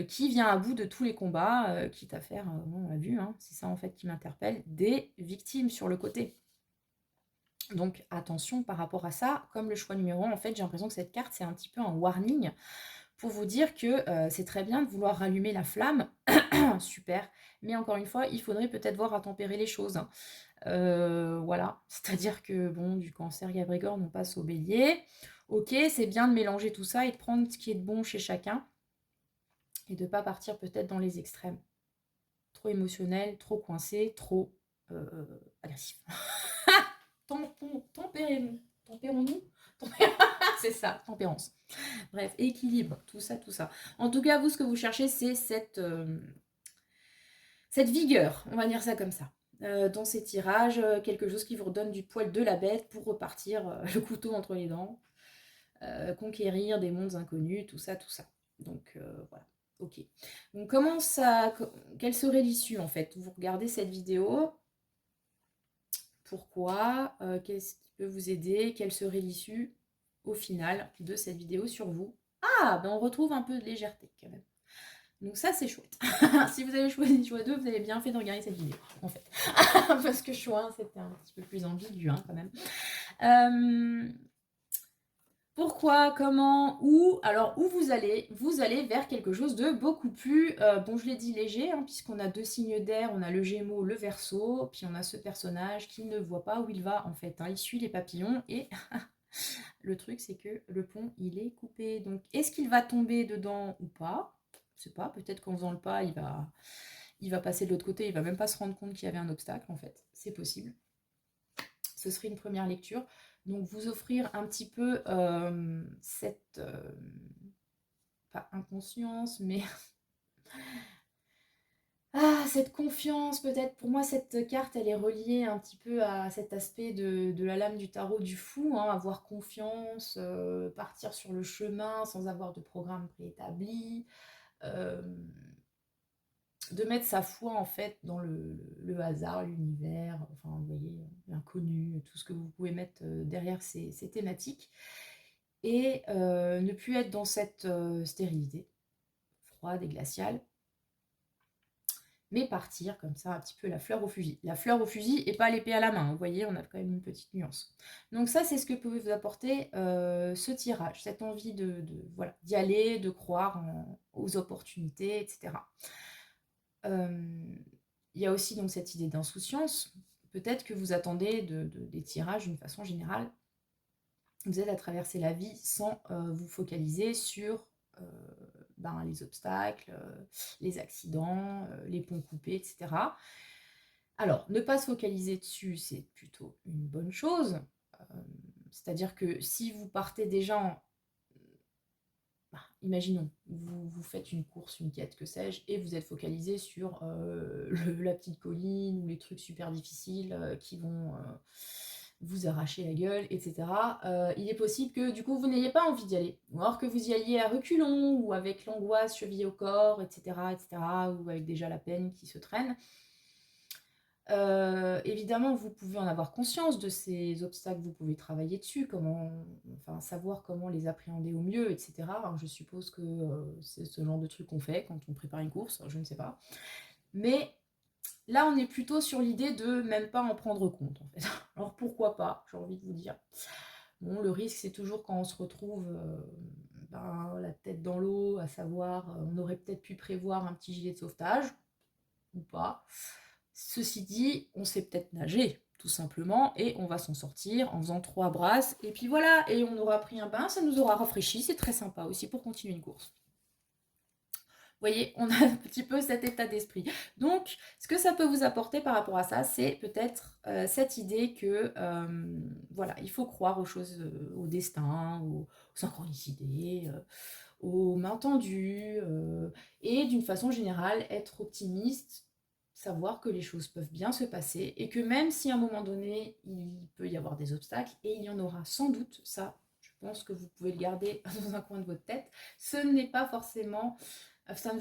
qui vient à bout de tous les combats, quitte à faire, on l'a vu, hein, c'est ça en fait qui m'interpelle, des victimes sur le côté. Donc attention par rapport à ça, comme le choix numéro 1, en fait, j'ai l'impression que cette carte, c'est un petit peu un warning pour vous dire que c'est très bien de vouloir rallumer la flamme, super, mais encore une fois, il faudrait peut-être voir à tempérer les choses, hein. Voilà, c'est-à-dire que, bon, du cancer Capricorne, on passe au bélier. Ok, c'est bien de mélanger tout ça et de prendre ce qui est de bon chez chacun, et de ne pas partir peut-être dans les extrêmes. Trop émotionnel, trop coincé, trop agressif. Tempérons-nous. Tempérons-nous. C'est ça, tempérance. Bref, équilibre, tout ça, tout ça. En tout cas, vous, ce que vous cherchez, c'est cette vigueur, on va dire ça comme ça. Dans ces tirages, quelque chose qui vous redonne du poil de la bête pour repartir le couteau entre les dents, conquérir des mondes inconnus, tout ça, tout ça. Donc voilà, ok. Donc comment ça, quelle serait l'issue en fait? Vous regardez cette vidéo, pourquoi, qu'est-ce qui peut vous aider, quelle serait l'issue au final de cette vidéo sur vous? Ah, ben on retrouve un peu de légèreté quand même. Donc ça c'est chouette. Si vous avez choisi choix 2, vous avez bien fait de regarder cette vidéo en fait. Parce que choix 1 c'était un petit peu plus ambigu hein, quand même. Pourquoi, comment, où? Alors, où vous allez? Vous allez vers quelque chose de beaucoup plus, bon, je l'ai dit, léger, hein, puisqu'on a 2 signes d'air, on a le Gémeaux, le Verseau, puis on a ce personnage qui ne voit pas où il va, en fait, hein, il suit les papillons, et le truc, c'est que le pont, il est coupé. Donc, est-ce qu'il va tomber dedans ou pas? Je sais pas, peut-être qu'en faisant le pas, il va passer de l'autre côté, il va même pas se rendre compte qu'il y avait un obstacle, en fait, c'est possible. Ce serait une première lecture. Donc vous offrir un petit peu cette, pas inconscience, mais cette confiance peut-être. Pour moi, cette carte, elle est reliée un petit peu à cet aspect de la lame du tarot du fou, hein, avoir confiance, partir sur le chemin sans avoir de programme préétabli, de mettre sa foi en fait dans le hasard, l'univers, enfin vous voyez, l'inconnu, tout ce que vous pouvez mettre derrière ces thématiques, et ne plus être dans cette stérilité froide et glaciale, mais partir comme ça un petit peu la fleur au fusil. La fleur au fusil et pas l'épée à la main, vous voyez, on a quand même une petite nuance. Donc ça, c'est ce que peut vous apporter ce tirage, cette envie voilà, d'y aller, de croire aux opportunités, etc. Il y a aussi donc cette idée d'insouciance. Peut-être que vous attendez des tirages d'une façon générale. Vous êtes à traverser la vie sans vous focaliser sur les obstacles, les accidents, les ponts coupés, etc. Alors, ne pas se focaliser dessus, c'est plutôt une bonne chose. C'est-à-dire que si vous partez déjà imaginons, vous faites une course, une quête, que sais-je, et vous êtes focalisé sur la petite colline ou les trucs super difficiles qui vont vous arracher la gueule, etc. Il est possible que du coup vous n'ayez pas envie d'y aller, ou alors que vous y alliez à reculons, ou avec l'angoisse chevillée au corps, etc., etc., ou avec déjà la peine qui se traîne. Évidemment, vous pouvez en avoir conscience de ces obstacles, vous pouvez travailler dessus, savoir comment les appréhender au mieux, etc. Alors, je suppose que c'est ce genre de truc qu'on fait quand on prépare une course, je ne sais pas. Mais là, on est plutôt sur l'idée de même pas en prendre compte, en fait. Alors, pourquoi pas, j'ai envie de vous dire. Bon, le risque, c'est toujours quand on se retrouve la tête dans l'eau, à savoir, on aurait peut-être pu prévoir un petit gilet de sauvetage, ou pas. Ceci dit, on sait peut-être nager, tout simplement, et on va s'en sortir en faisant 3 brasses, et puis voilà, et on aura pris un bain, ça nous aura rafraîchi, c'est très sympa aussi pour continuer une course. voyez, on a un petit peu cet état d'esprit. Donc, ce que ça peut vous apporter par rapport à ça, c'est peut-être cette idée que, voilà, il faut croire aux choses, au destin, aux synchronicités, aux mains tendues, et d'une façon générale, être optimiste, savoir que les choses peuvent bien se passer et que même si à un moment donné, il peut y avoir des obstacles, et il y en aura sans doute, ça, je pense que vous pouvez le garder dans un coin de votre tête, ça ne veut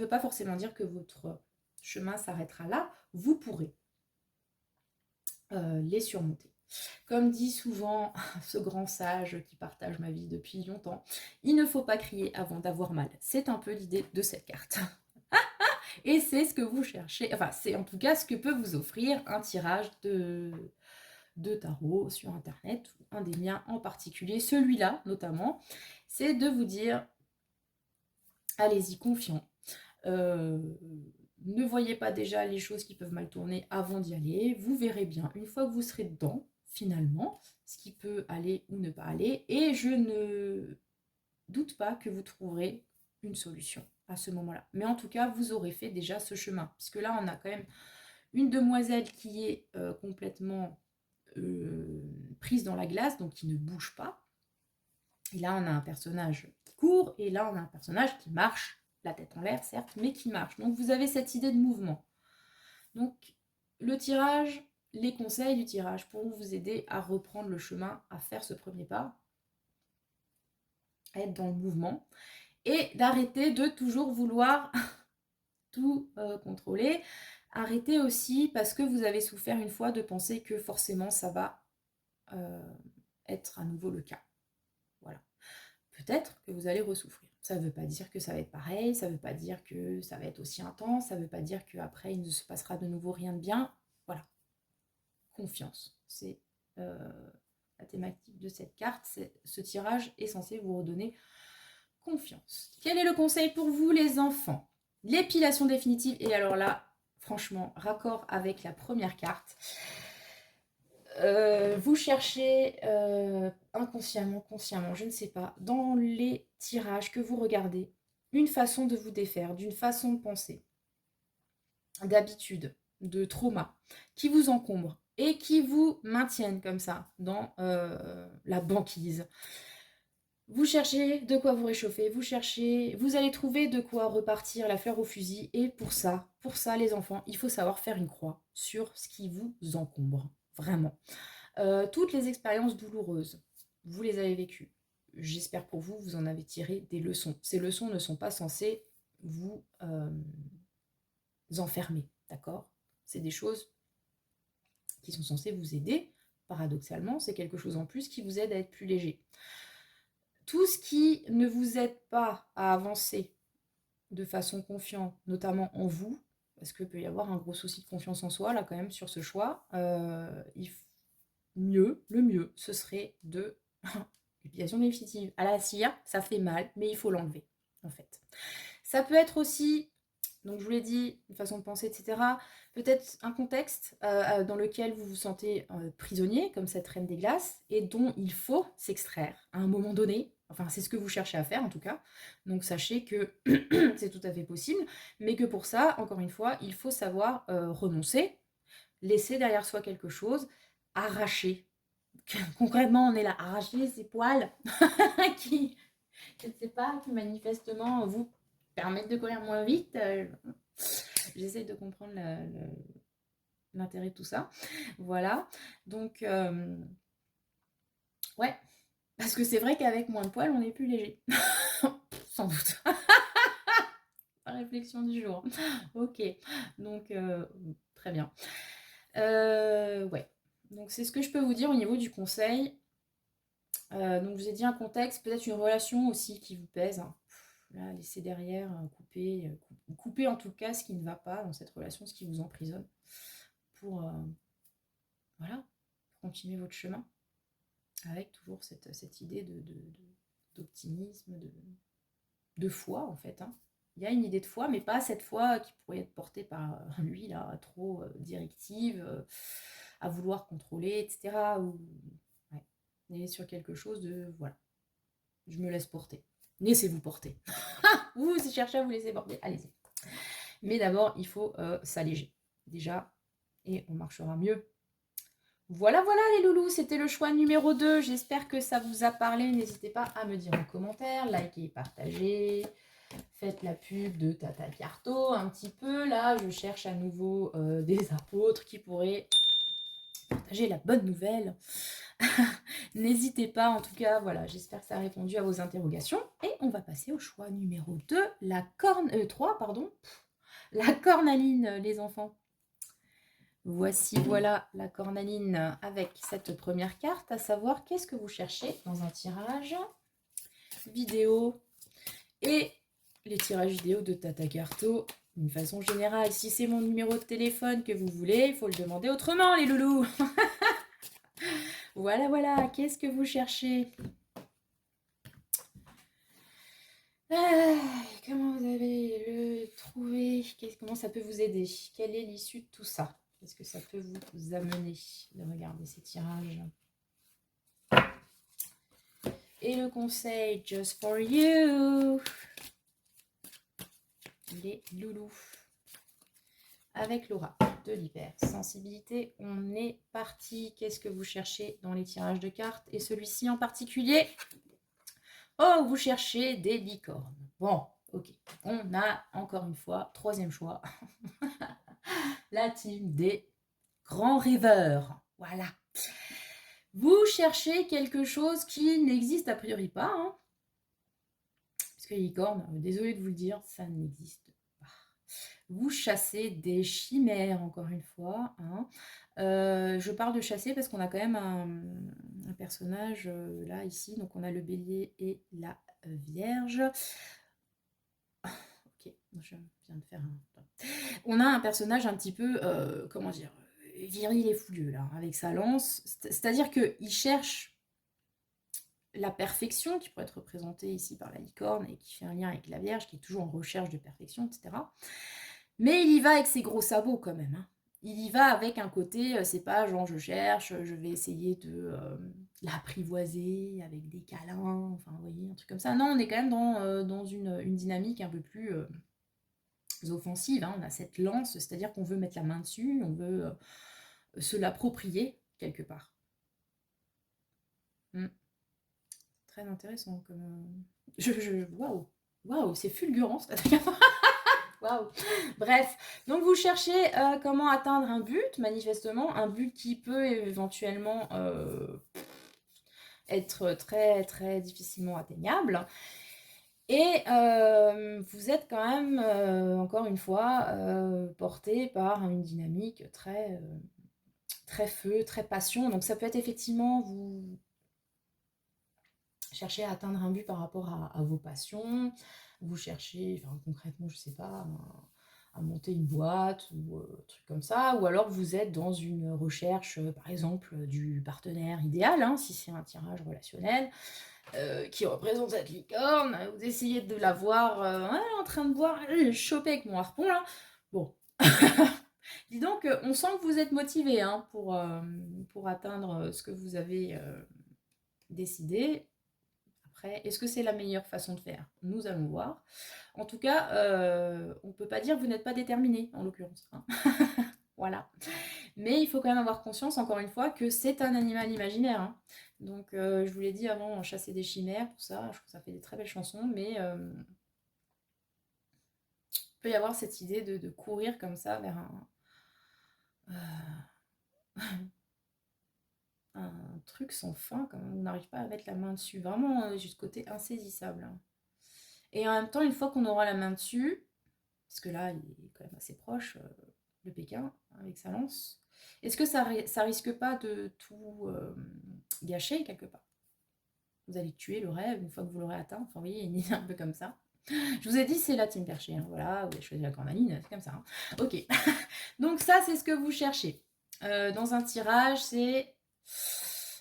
pas forcément dire que votre chemin s'arrêtera là, vous pourrez les surmonter. Comme dit souvent ce grand sage qui partage ma vie depuis longtemps, il ne faut pas crier avant d'avoir mal. C'est un peu l'idée de cette carte. Et c'est ce que vous cherchez, enfin c'est en tout cas ce que peut vous offrir un tirage de tarot sur internet, ou un des miens en particulier, celui-là notamment, c'est de vous dire, allez-y, confiant. Ne voyez pas déjà les choses qui peuvent mal tourner avant d'y aller. Vous verrez bien, une fois que vous serez dedans, finalement, ce qui peut aller ou ne pas aller. Et je ne doute pas que vous trouverez une solution à ce moment-là. Mais en tout cas, vous aurez fait déjà ce chemin. Puisque là, on a quand même une demoiselle qui est complètement prise dans la glace, donc qui ne bouge pas. Et là, on a un personnage qui court, et là, on a un personnage qui marche, la tête en l'air, certes, mais qui marche. Donc, vous avez cette idée de mouvement. Donc, le tirage, les conseils du tirage pourront vous aider à reprendre le chemin, à faire ce premier pas, à être dans le mouvement, et d'arrêter de toujours vouloir tout contrôler. Arrêtez aussi, parce que vous avez souffert une fois, de penser que forcément ça va être à nouveau le cas. Voilà. Peut-être que vous allez ressouffrir. Ça ne veut pas dire que ça va être pareil, ça ne veut pas dire que ça va être aussi intense, ça ne veut pas dire qu'après il ne se passera de nouveau rien de bien. Voilà. Confiance. C'est la thématique de cette carte. Ce tirage est censé vous redonner confiance. Quel est le conseil pour vous, les enfants? L'épilation définitive. Et alors là, franchement, raccord avec la première carte. Vous cherchez inconsciemment, consciemment, je ne sais pas, dans les tirages que vous regardez, une façon de vous défaire, d'une façon de penser, d'habitude, de trauma, qui vous encombre et qui vous maintiennent comme ça dans la banquise. Vous cherchez de quoi vous réchauffer, vous allez trouver de quoi repartir la fleur au fusil. Et pour ça les enfants, il faut savoir faire une croix sur ce qui vous encombre, vraiment. Toutes les expériences douloureuses, vous les avez vécues. J'espère pour vous, vous en avez tiré des leçons. Ces leçons ne sont pas censées vous enfermer, d'accord? C'est des choses qui sont censées vous aider. Paradoxalement, c'est quelque chose en plus qui vous aide à être plus léger. Tout ce qui ne vous aide pas à avancer de façon confiante, notamment en vous, parce qu'il peut y avoir un gros souci de confiance en soi, là, quand même, sur ce choix, le mieux, ce serait de l'épilation définitive à la cire. Ça fait mal, mais il faut l'enlever, en fait. Ça peut être aussi, donc je vous l'ai dit, une façon de penser, etc. Peut-être un contexte dans lequel vous vous sentez prisonnier, comme cette reine des glaces, et dont il faut s'extraire à un moment donné. Enfin, c'est ce que vous cherchez à faire, en tout cas. Donc, sachez que c'est tout à fait possible, mais que pour ça, encore une fois, il faut savoir renoncer, laisser derrière soi quelque chose, arracher. Concrètement, on est là, arracher ces poils qui, je ne sais pas, qui manifestement vous permettent de courir moins vite. J'essaie de comprendre l'intérêt de tout ça. Voilà. Donc, ouais. Parce que c'est vrai qu'avec moins de poils, on est plus léger. Sans doute. La réflexion du jour. Ok. Donc, très bien. Ouais. Donc, c'est ce que je peux vous dire au niveau du conseil. Donc, je vous ai dit un contexte, peut-être une relation aussi qui vous pèse. Hein. Là, laissez derrière, couper en tout cas ce qui ne va pas dans cette relation, ce qui vous emprisonne, pour voilà, continuer votre chemin avec toujours cette idée d'optimisme, de foi en fait. Hein. Il y a une idée de foi, mais pas cette foi qui pourrait être portée par lui, là, trop directive, à vouloir contrôler, etc. Ou ouais, on est sur quelque chose de voilà, je me laisse porter. Laissez-vous porter. Vous cherchez à vous laisser porter, allez-y. Mais d'abord, il faut s'alléger, déjà, et on marchera mieux. Voilà, voilà les loulous, c'était le choix numéro 2. J'espère que ça vous a parlé. N'hésitez pas à me dire en commentaire, likez, partagez. Faites la pub de Tata Carto un petit peu. Là, je cherche à nouveau des apôtres qui pourraient partager la bonne nouvelle. N'hésitez pas, en tout cas, voilà, j'espère que ça a répondu à vos interrogations. Et on va passer au choix numéro 2, la 3, pardon. La cornaline, les enfants. Voici, voilà la cornaline avec cette première carte, à savoir qu'est-ce que vous cherchez dans un tirage vidéo et les tirages vidéo de Tata Carto. D'une façon générale, si c'est mon numéro de téléphone que vous voulez, il faut le demander autrement, les loulous. Voilà, voilà, qu'est-ce que vous cherchez? Comment vous allez le trouver? Comment ça peut vous aider? Quelle est l'issue de tout ça? Qu'est-ce que ça peut vous amener de regarder ces tirages? Et le conseil, just for you, les loulous. Avec Laura de l'hypersensibilité, on est parti. Qu'est-ce que vous cherchez dans les tirages de cartes? Et celui-ci en particulier? Oh, vous cherchez des licornes. Bon, ok. On a encore une fois, troisième choix, la team des grands rêveurs. Voilà. Vous cherchez quelque chose qui n'existe a priori pas. Hein, parce que les licornes, désolé de vous le dire, ça n'existe pas. Vous chassez des chimères, encore une fois. Hein. Je parle de chasser parce qu'on a quand même un personnage là, ici. Donc, on a le bélier et la vierge. Ok, je viens de faire un... On a un personnage un petit peu, comment dire, viril et fougueux, là, avec sa lance. C'est-à-dire qu'il cherche la perfection, qui pourrait être représentée ici par la licorne, et qui fait un lien avec la Vierge, qui est toujours en recherche de perfection, etc. Mais il y va avec ses gros sabots, quand même. Hein. Il y va avec un côté, c'est pas genre je cherche, je vais essayer de l'apprivoiser avec des câlins, enfin, vous voyez, un truc comme ça. Non, on est quand même dans une dynamique un peu plus offensive. Hein. On a cette lance, c'est-à-dire qu'on veut mettre la main dessus, on veut se l'approprier quelque part. Très intéressant comme... Waouh, waouh, c'est fulgurant ce Waouh. Bref, donc vous cherchez comment atteindre un but, manifestement, un but qui peut éventuellement être très très difficilement atteignable. Et vous êtes quand même, encore une fois, porté par une dynamique très, très feu, très passion. Donc ça peut être effectivement, vous cherchez à atteindre un but par rapport à vos passions, vous cherchez, enfin, concrètement, je sais pas, à monter une boîte ou un truc comme ça, ou alors vous êtes dans une recherche, par exemple, du partenaire idéal, hein, si c'est un tirage relationnel, qui représente cette licorne, vous essayez de la voir en train de boire, choper avec mon harpon là. Bon. Dis donc, on sent que vous êtes motivé hein, pour atteindre ce que vous avez décidé. Après, est-ce que c'est la meilleure façon de faire? Nous allons voir. En tout cas, on ne peut pas dire que vous n'êtes pas déterminé, en l'occurrence. Hein. Voilà. Mais il faut quand même avoir conscience, encore une fois, que c'est un animal imaginaire. Hein. Donc, je vous l'ai dit avant, chasser des chimères, tout ça, je trouve que ça fait des très belles chansons, mais il peut y avoir cette idée de courir comme ça vers un truc sans fin, quand on n'arrive pas à mettre la main dessus. Vraiment, juste côté insaisissable. Hein. Et en même temps, une fois qu'on aura la main dessus, parce que là, il est quand même assez proche, le Pékin, avec sa lance. Est-ce que ça risque pas de tout gâcher quelque part? Vous allez tuer le rêve une fois que vous l'aurez atteint. Enfin, vous voyez, il y a une idée un peu comme ça. Je vous ai dit, c'est la team perché. Hein. Voilà, vous avez choisi la cornaline, c'est comme ça. Hein. Ok. Donc ça, c'est ce que vous cherchez. Dans un tirage, c'est...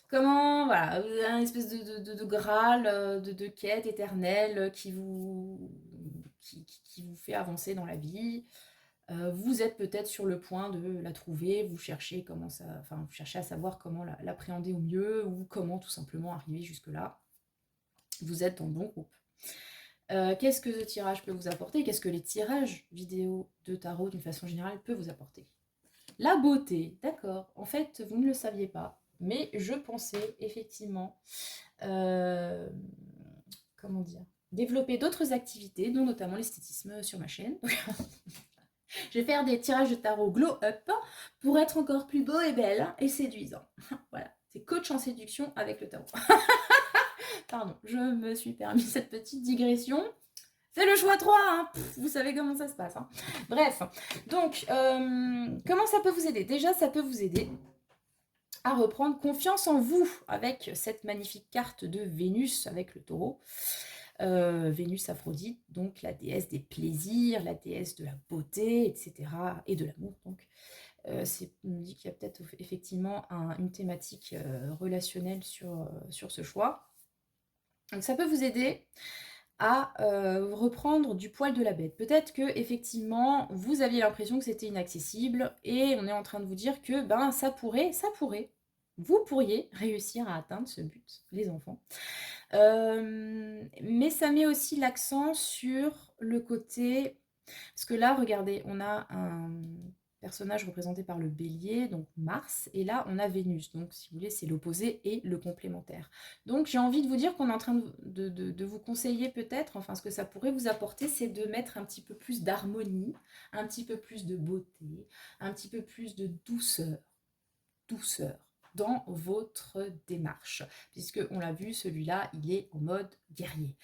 Comment, voilà, un espèce de Graal, de quête éternelle qui vous fait avancer dans la vie. Vous êtes peut-être sur le point de la trouver, vous cherchez comment ça, enfin, vous cherchez à savoir comment l'appréhender au mieux ou comment tout simplement arriver jusque-là. Vous êtes dans le bon groupe. Qu'est-ce que ce tirage peut vous apporter? Qu'est-ce que les tirages vidéo de tarot, d'une façon générale, peuvent vous apporter? La beauté, d'accord. En fait, vous ne le saviez pas, mais je pensais effectivement, comment dire, développer d'autres activités, dont notamment l'esthétisme sur ma chaîne. Je vais faire des tirages de tarot glow up pour être encore plus beau et belle et séduisant. Voilà, c'est coach en séduction avec le tarot. Pardon, je me suis permis cette petite digression. C'est le choix 3, hein. Vous savez comment ça se passe. Hein. Bref, donc, comment ça peut vous aider? Déjà, ça peut vous aider à reprendre confiance en vous avec cette magnifique carte de Vénus avec le taureau. Vénus Aphrodite, donc la déesse des plaisirs, la déesse de la beauté, etc. et de l'amour. Donc, on me dit qu'il y a peut-être effectivement une thématique relationnelle sur ce choix. Donc, ça peut vous aider à reprendre du poil de la bête. Peut-être que effectivement vous aviez l'impression que c'était inaccessible et on est en train de vous dire que ben ça pourrait, vous pourriez réussir à atteindre ce but, les enfants. Mais ça met aussi l'accent sur le côté, parce que là, regardez, on a un personnage représenté par le bélier, donc Mars, et là, on a Vénus. Donc, si vous voulez, c'est l'opposé et le complémentaire. Donc, j'ai envie de vous dire qu'on est en train de vous conseiller peut-être, enfin, ce que ça pourrait vous apporter, c'est de mettre un petit peu plus d'harmonie, un petit peu plus de beauté, un petit peu plus de douceur dans votre démarche, puisque on l'a vu, celui-là, il est en mode guerrier.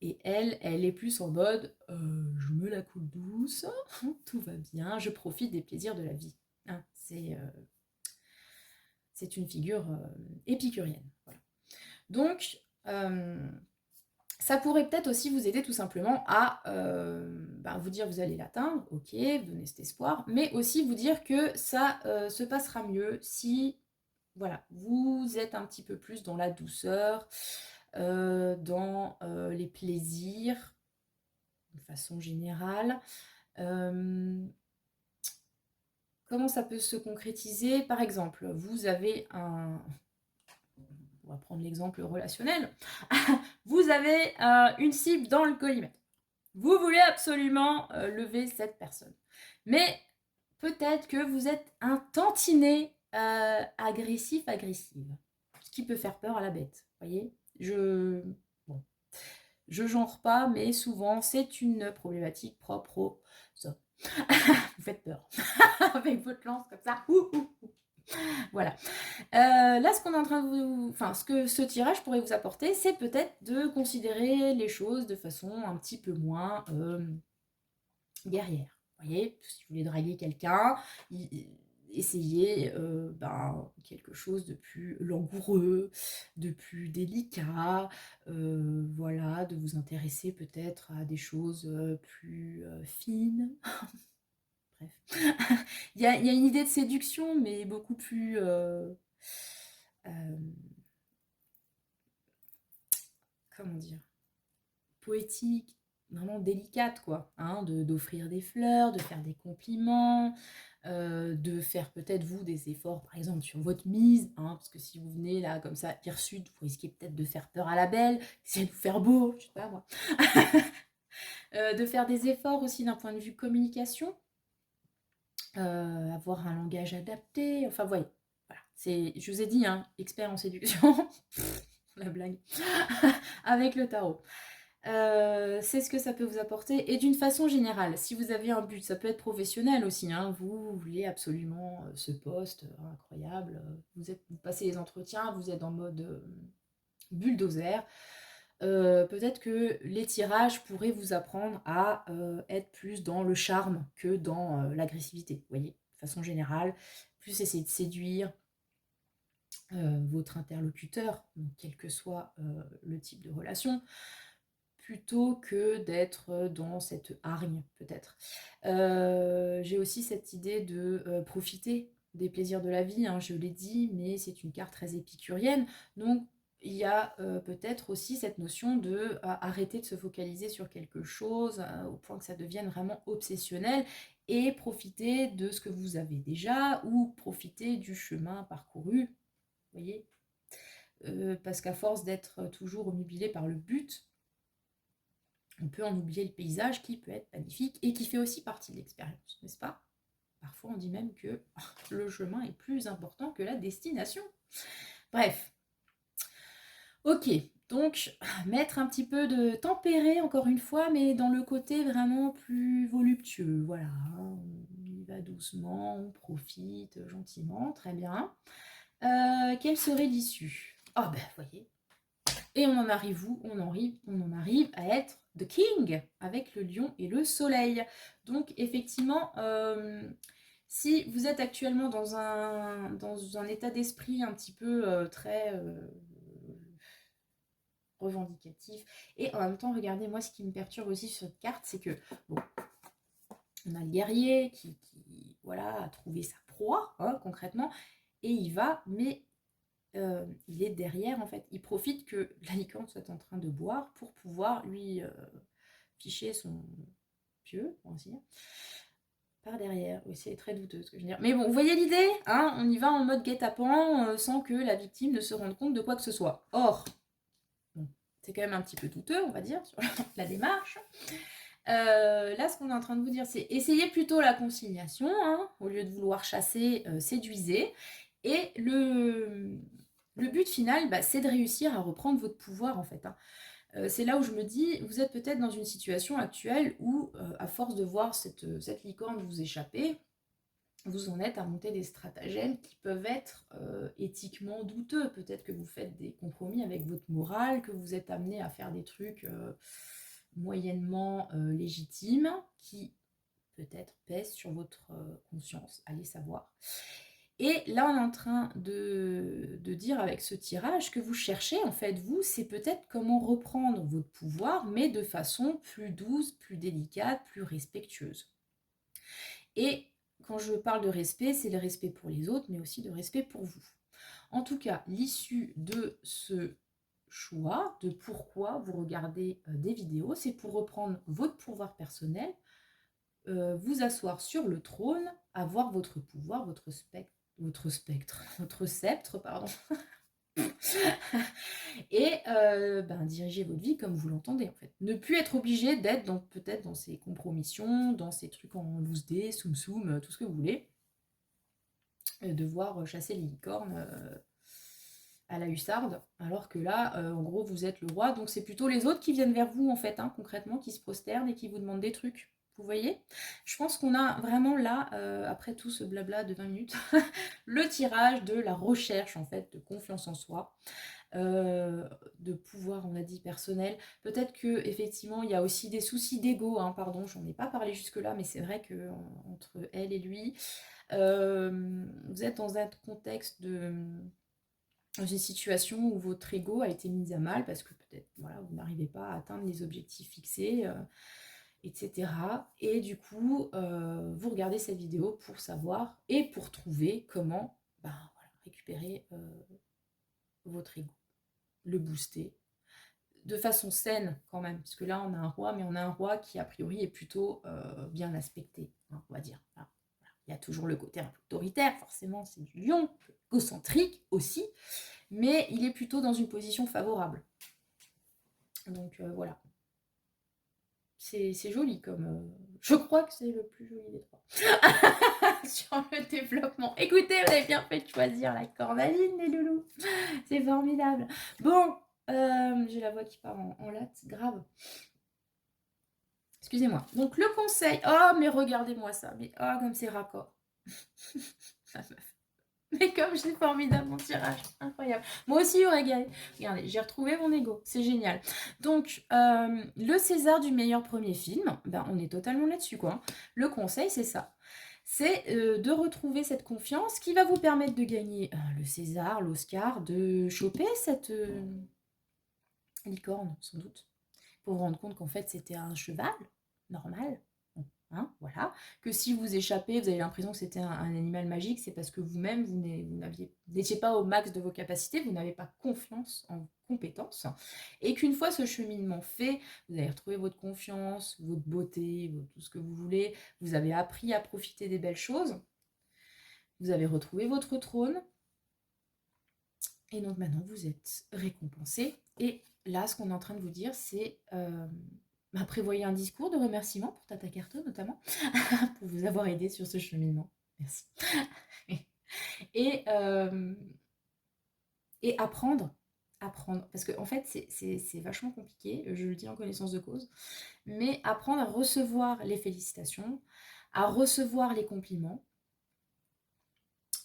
Et elle est plus en mode je me la coule douce, tout va bien, je profite des plaisirs de la vie. Hein, c'est une figure épicurienne. Voilà. Donc, ça pourrait peut-être aussi vous aider tout simplement à vous dire vous allez l'atteindre, ok, vous donner cet espoir, mais aussi vous dire que ça se passera mieux si voilà, vous êtes un petit peu plus dans la douceur, dans les plaisirs, de façon générale. Comment ça peut se concrétiser? Par exemple, vous avez un... On va prendre l'exemple relationnel. Vous avez une cible dans le collimètre. Vous voulez absolument lever cette personne. Mais peut-être que vous êtes un tantinet agressive. Ce qui peut faire peur à la bête. Voyez, je genre pas, mais souvent c'est une problématique propre aux hommes. Vous faites peur avec votre lance comme ça. Voilà. Là, ce qu'on est en train de vous... Enfin, ce que ce tirage pourrait vous apporter, c'est peut-être de considérer les choses de façon un petit peu moins guerrière. Vous voyez, si vous voulez draguer quelqu'un, essayez quelque chose de plus langoureux, de plus délicat, voilà, de vous intéresser peut-être à des choses plus fines. Bref. Il y a une idée de séduction, mais beaucoup plus... comment dire, poétique, vraiment délicate, quoi, hein, d'offrir des fleurs, de faire des compliments, de faire peut-être vous des efforts, par exemple, sur votre mise, hein, parce que si vous venez là, comme ça, hirsute, vous risquez peut-être de faire peur à la belle, essayer de vous faire beau, je sais pas moi. De faire des efforts aussi d'un point de vue communication, avoir un langage adapté, enfin, voyez, voilà, je vous ai dit, hein, expert en séduction, la blague, avec le tarot. C'est ce que ça peut vous apporter. Et d'une façon générale, si vous avez un but, ça peut être professionnel aussi, hein, vous voulez absolument ce poste incroyable, vous passez les entretiens, vous êtes en mode bulldozer, peut-être que les tirages pourraient vous apprendre à être plus dans le charme que dans l'agressivité, vous voyez, de façon générale, plus essayer de séduire votre interlocuteur, donc quel que soit le type de relation, plutôt que d'être dans cette hargne, peut-être. J'ai aussi cette idée de profiter des plaisirs de la vie, hein, je l'ai dit, mais c'est une carte très épicurienne, donc il y a peut-être aussi cette notion de arrêter de se focaliser sur quelque chose au point que ça devienne vraiment obsessionnel et profiter de ce que vous avez déjà ou profiter du chemin parcouru, vous voyez, parce qu'à force d'être toujours omnubilé par le but, On peut en oublier le paysage qui peut être magnifique et qui fait aussi partie de l'expérience, n'est-ce pas? Parfois, on dit même que le chemin est plus important que la destination. Bref. Ok, donc mettre un petit peu de tempéré, encore une fois, mais dans le côté vraiment plus voluptueux. Voilà, on y va doucement, on profite gentiment, très bien. Quelle serait l'issue? Ah ben, voyez. Et on en arrive où? On en arrive à être The King, avec le lion et le soleil. Donc, effectivement, si vous êtes actuellement dans un état d'esprit un petit peu très revendicatif, et en même temps, regardez, moi, ce qui me perturbe aussi sur cette carte, c'est que, bon, on a le guerrier qui voilà, a trouvé sa proie, hein, concrètement, et il va, mais il est derrière, en fait. Il profite que la licorne soit en train de boire pour pouvoir lui ficher son pieu, on va dire, par derrière. Oui, c'est très douteux ce que je veux dire. Mais bon, vous voyez l'idée, hein, on y va en mode guet-apens sans que la victime ne se rende compte de quoi que ce soit. Or, bon, c'est quand même un petit peu douteux, on va dire, sur la démarche. Là, ce qu'on est en train de vous dire, c'est essayez plutôt la conciliation, hein, au lieu de vouloir chasser, séduisez. Et le but final, bah, c'est de réussir à reprendre votre pouvoir, en fait. Hein. C'est là où je me dis, vous êtes peut-être dans une situation actuelle où, à force de voir cette licorne vous échapper, vous en êtes à monter des stratagèmes qui peuvent être éthiquement douteux. Peut-être que vous faites des compromis avec votre morale, que vous êtes amené à faire des trucs moyennement légitimes, qui peut-être pèsent sur votre conscience, allez savoir. Et là, on est en train de dire avec ce tirage que vous cherchez, en fait, vous, c'est peut-être comment reprendre votre pouvoir, mais de façon plus douce, plus délicate, plus respectueuse. Et quand je parle de respect, c'est le respect pour les autres, mais aussi le respect pour vous. En tout cas, l'issue de ce choix, de pourquoi vous regardez des vidéos, c'est pour reprendre votre pouvoir personnel, vous asseoir sur le trône, avoir votre pouvoir, votre sceptre, pardon, et diriger votre vie comme vous l'entendez en fait. Ne plus être obligé d'être peut-être dans ces compromissions, dans ces trucs en loose dé, soum soum, tout ce que vous voulez, devoir chasser les licornes à la hussarde, alors que là, en gros, vous êtes le roi, donc c'est plutôt les autres qui viennent vers vous, en fait, hein, concrètement, qui se prosternent et qui vous demandent des trucs. Vous voyez? Je pense qu'on a vraiment là, après tout ce blabla de 20 minutes, le tirage de la recherche, en fait, de confiance en soi, de pouvoir, on a dit, personnel. Peut-être que effectivement, il y a aussi des soucis d'ego, hein, pardon, j'en ai pas parlé jusque-là, mais c'est vrai que entre elle et lui, vous êtes dans un contexte dans une situation où votre ego a été mis à mal parce que peut-être voilà, vous n'arrivez pas à atteindre les objectifs fixés, etc. Et du coup, vous regardez cette vidéo pour savoir et pour trouver comment voilà, récupérer votre ego, le booster, de façon saine quand même, parce que là on a un roi, mais on a un roi qui a priori est plutôt bien aspecté, hein, on va dire. Voilà. Il y a toujours le côté un peu autoritaire, forcément c'est du lion, égocentrique aussi, mais il est plutôt dans une position favorable. Donc voilà. C'est joli comme... Je crois que c'est le plus joli des trois. Sur le développement. Écoutez, vous avez bien fait de choisir la cornaline, les loulous. C'est formidable. Bon, j'ai la voix qui part en latte, grave. Excusez-moi. Donc le conseil... Oh, mais regardez-moi ça. Mais oh, comme c'est raccord. Mais comme c'est formidable mon tirage, incroyable. Moi aussi, Aurélie. Regardez, j'ai retrouvé mon ego, c'est génial. Donc, le César du meilleur premier film, on est totalement là-dessus, quoi. Le conseil, c'est ça. C'est de retrouver cette confiance qui va vous permettre de gagner le César, l'Oscar, de choper cette licorne, sans doute, pour vous rendre compte qu'en fait, c'était un cheval normal. Hein, voilà, que si vous échappez, vous avez l'impression que c'était un animal magique, c'est parce que vous-même, vous n'étiez pas au max de vos capacités, vous n'avez pas confiance en vos compétences, et qu'une fois ce cheminement fait, vous avez retrouvé votre confiance, votre beauté, tout ce que vous voulez, vous avez appris à profiter des belles choses, vous avez retrouvé votre trône, et donc maintenant vous êtes récompensé, et là, ce qu'on est en train de vous dire, c'est prévoyez un discours de remerciement pour Tata Carto notamment, pour vous avoir aidé sur ce cheminement. Merci. Et, et apprendre, parce que en fait c'est vachement compliqué, je le dis en connaissance de cause, mais apprendre à recevoir les félicitations, à recevoir les compliments,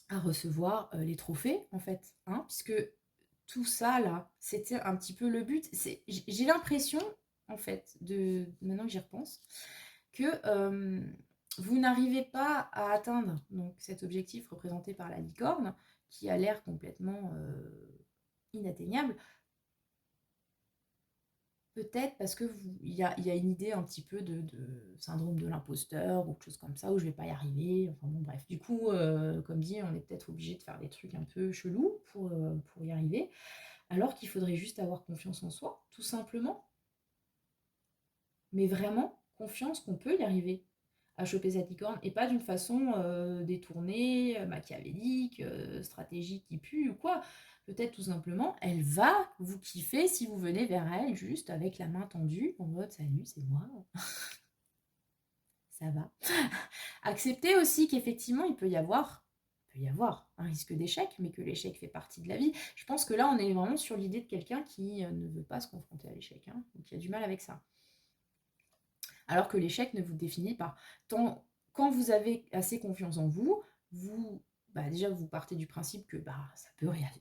à recevoir les trophées en fait, hein, puisque tout ça là, c'était un petit peu le but. J'ai l'impression en fait, maintenant que j'y repense, que vous n'arrivez pas à atteindre donc cet objectif représenté par la licorne, qui a l'air complètement inatteignable, peut-être parce que il y a une idée un petit peu de syndrome de l'imposteur ou quelque chose comme ça, où je vais pas y arriver, enfin bon bref. Du coup, comme dit, on est peut-être obligé de faire des trucs un peu chelous pour y arriver, alors qu'il faudrait juste avoir confiance en soi, tout simplement. Mais vraiment confiance qu'on peut y arriver à choper cette licorne, et pas d'une façon détournée, machiavélique, stratégique qui pue ou quoi. Peut-être tout simplement, elle va vous kiffer si vous venez vers elle juste avec la main tendue, en mode salut, c'est moi. Ça va. Accepter aussi qu'effectivement, il peut y avoir un risque d'échec, mais que l'échec fait partie de la vie. Je pense que là, on est vraiment sur l'idée de quelqu'un qui ne veut pas se confronter à l'échec, hein, donc qui a du mal avec ça. Alors que l'échec ne vous définit pas. Quand vous avez assez confiance en vous, déjà vous partez du principe que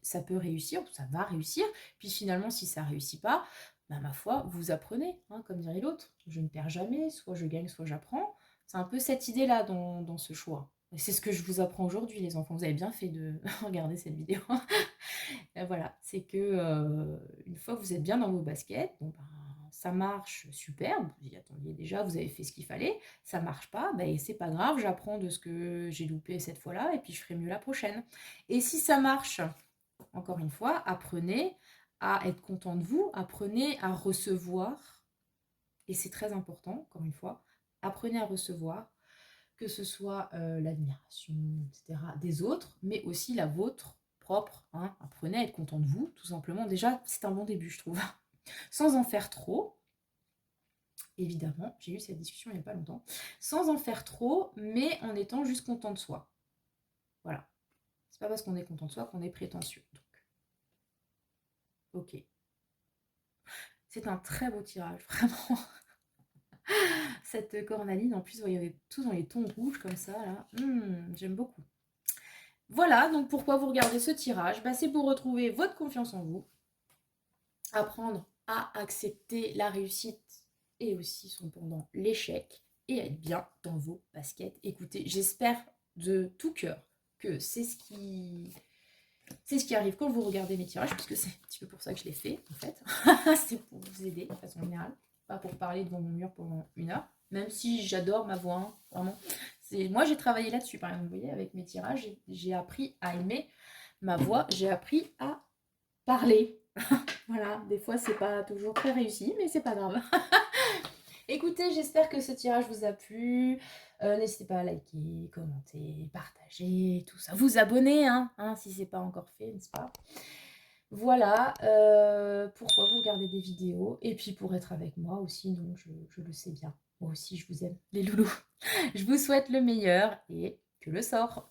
ça peut réussir, ça va réussir, puis finalement si ça ne réussit pas, ma foi, vous apprenez, hein, comme dirait l'autre. Je ne perds jamais, soit je gagne, soit j'apprends. C'est un peu cette idée-là dans ce choix. Et c'est ce que je vous apprends aujourd'hui, les enfants. Vous avez bien fait de regarder cette vidéo. Voilà, c'est que une fois que vous êtes bien dans vos baskets, bon ben, ça marche, super, vous y attendiez déjà, vous avez fait ce qu'il fallait, ça marche pas, ben, c'est pas grave, j'apprends de ce que j'ai loupé cette fois-là, et puis je ferai mieux la prochaine. Et si ça marche, encore une fois, apprenez à être content de vous, apprenez à recevoir, et c'est très important, encore une fois, apprenez à recevoir, que ce soit l'admiration, etc., des autres, mais aussi la vôtre propre, hein. Apprenez à être content de vous, tout simplement. Déjà, c'est un bon début, je trouve. Sans en faire trop, évidemment, j'ai eu cette discussion il n'y a pas longtemps, sans en faire trop, mais en étant juste content de soi. Voilà. C'est pas parce qu'on est content de soi qu'on est prétentieux. Donc, ok. C'est un très beau tirage, vraiment. Cette cornaline, en plus, vous voyez tout dans les tons rouges comme ça, là. J'aime beaucoup. Voilà, donc pourquoi vous regardez ce tirage, c'est pour retrouver votre confiance en vous, apprendre à accepter la réussite et aussi son pendant, l'échec, et être bien dans vos baskets. Écoutez, j'espère de tout cœur que c'est ce qui arrive quand vous regardez mes tirages, puisque c'est un petit peu pour ça que je l'ai fait, en fait. C'est pour vous aider de façon générale, pas pour parler devant mon mur pendant 1 heure, même si j'adore ma voix, hein, vraiment. Moi, j'ai travaillé là-dessus, par exemple, vous voyez, avec mes tirages, j'ai appris à aimer ma voix, j'ai appris à parler. Voilà, des fois, c'est pas toujours très réussi, mais c'est pas grave. Écoutez, j'espère que ce tirage vous a plu. N'hésitez pas à liker, commenter, partager, tout ça. Vous abonner, hein, si c'est pas encore fait, n'est-ce pas? Voilà, pourquoi vous regardez des vidéos. Et puis pour être avec moi aussi, donc je le sais bien. Moi aussi, je vous aime, les loulous. Je vous souhaite le meilleur et que le sort.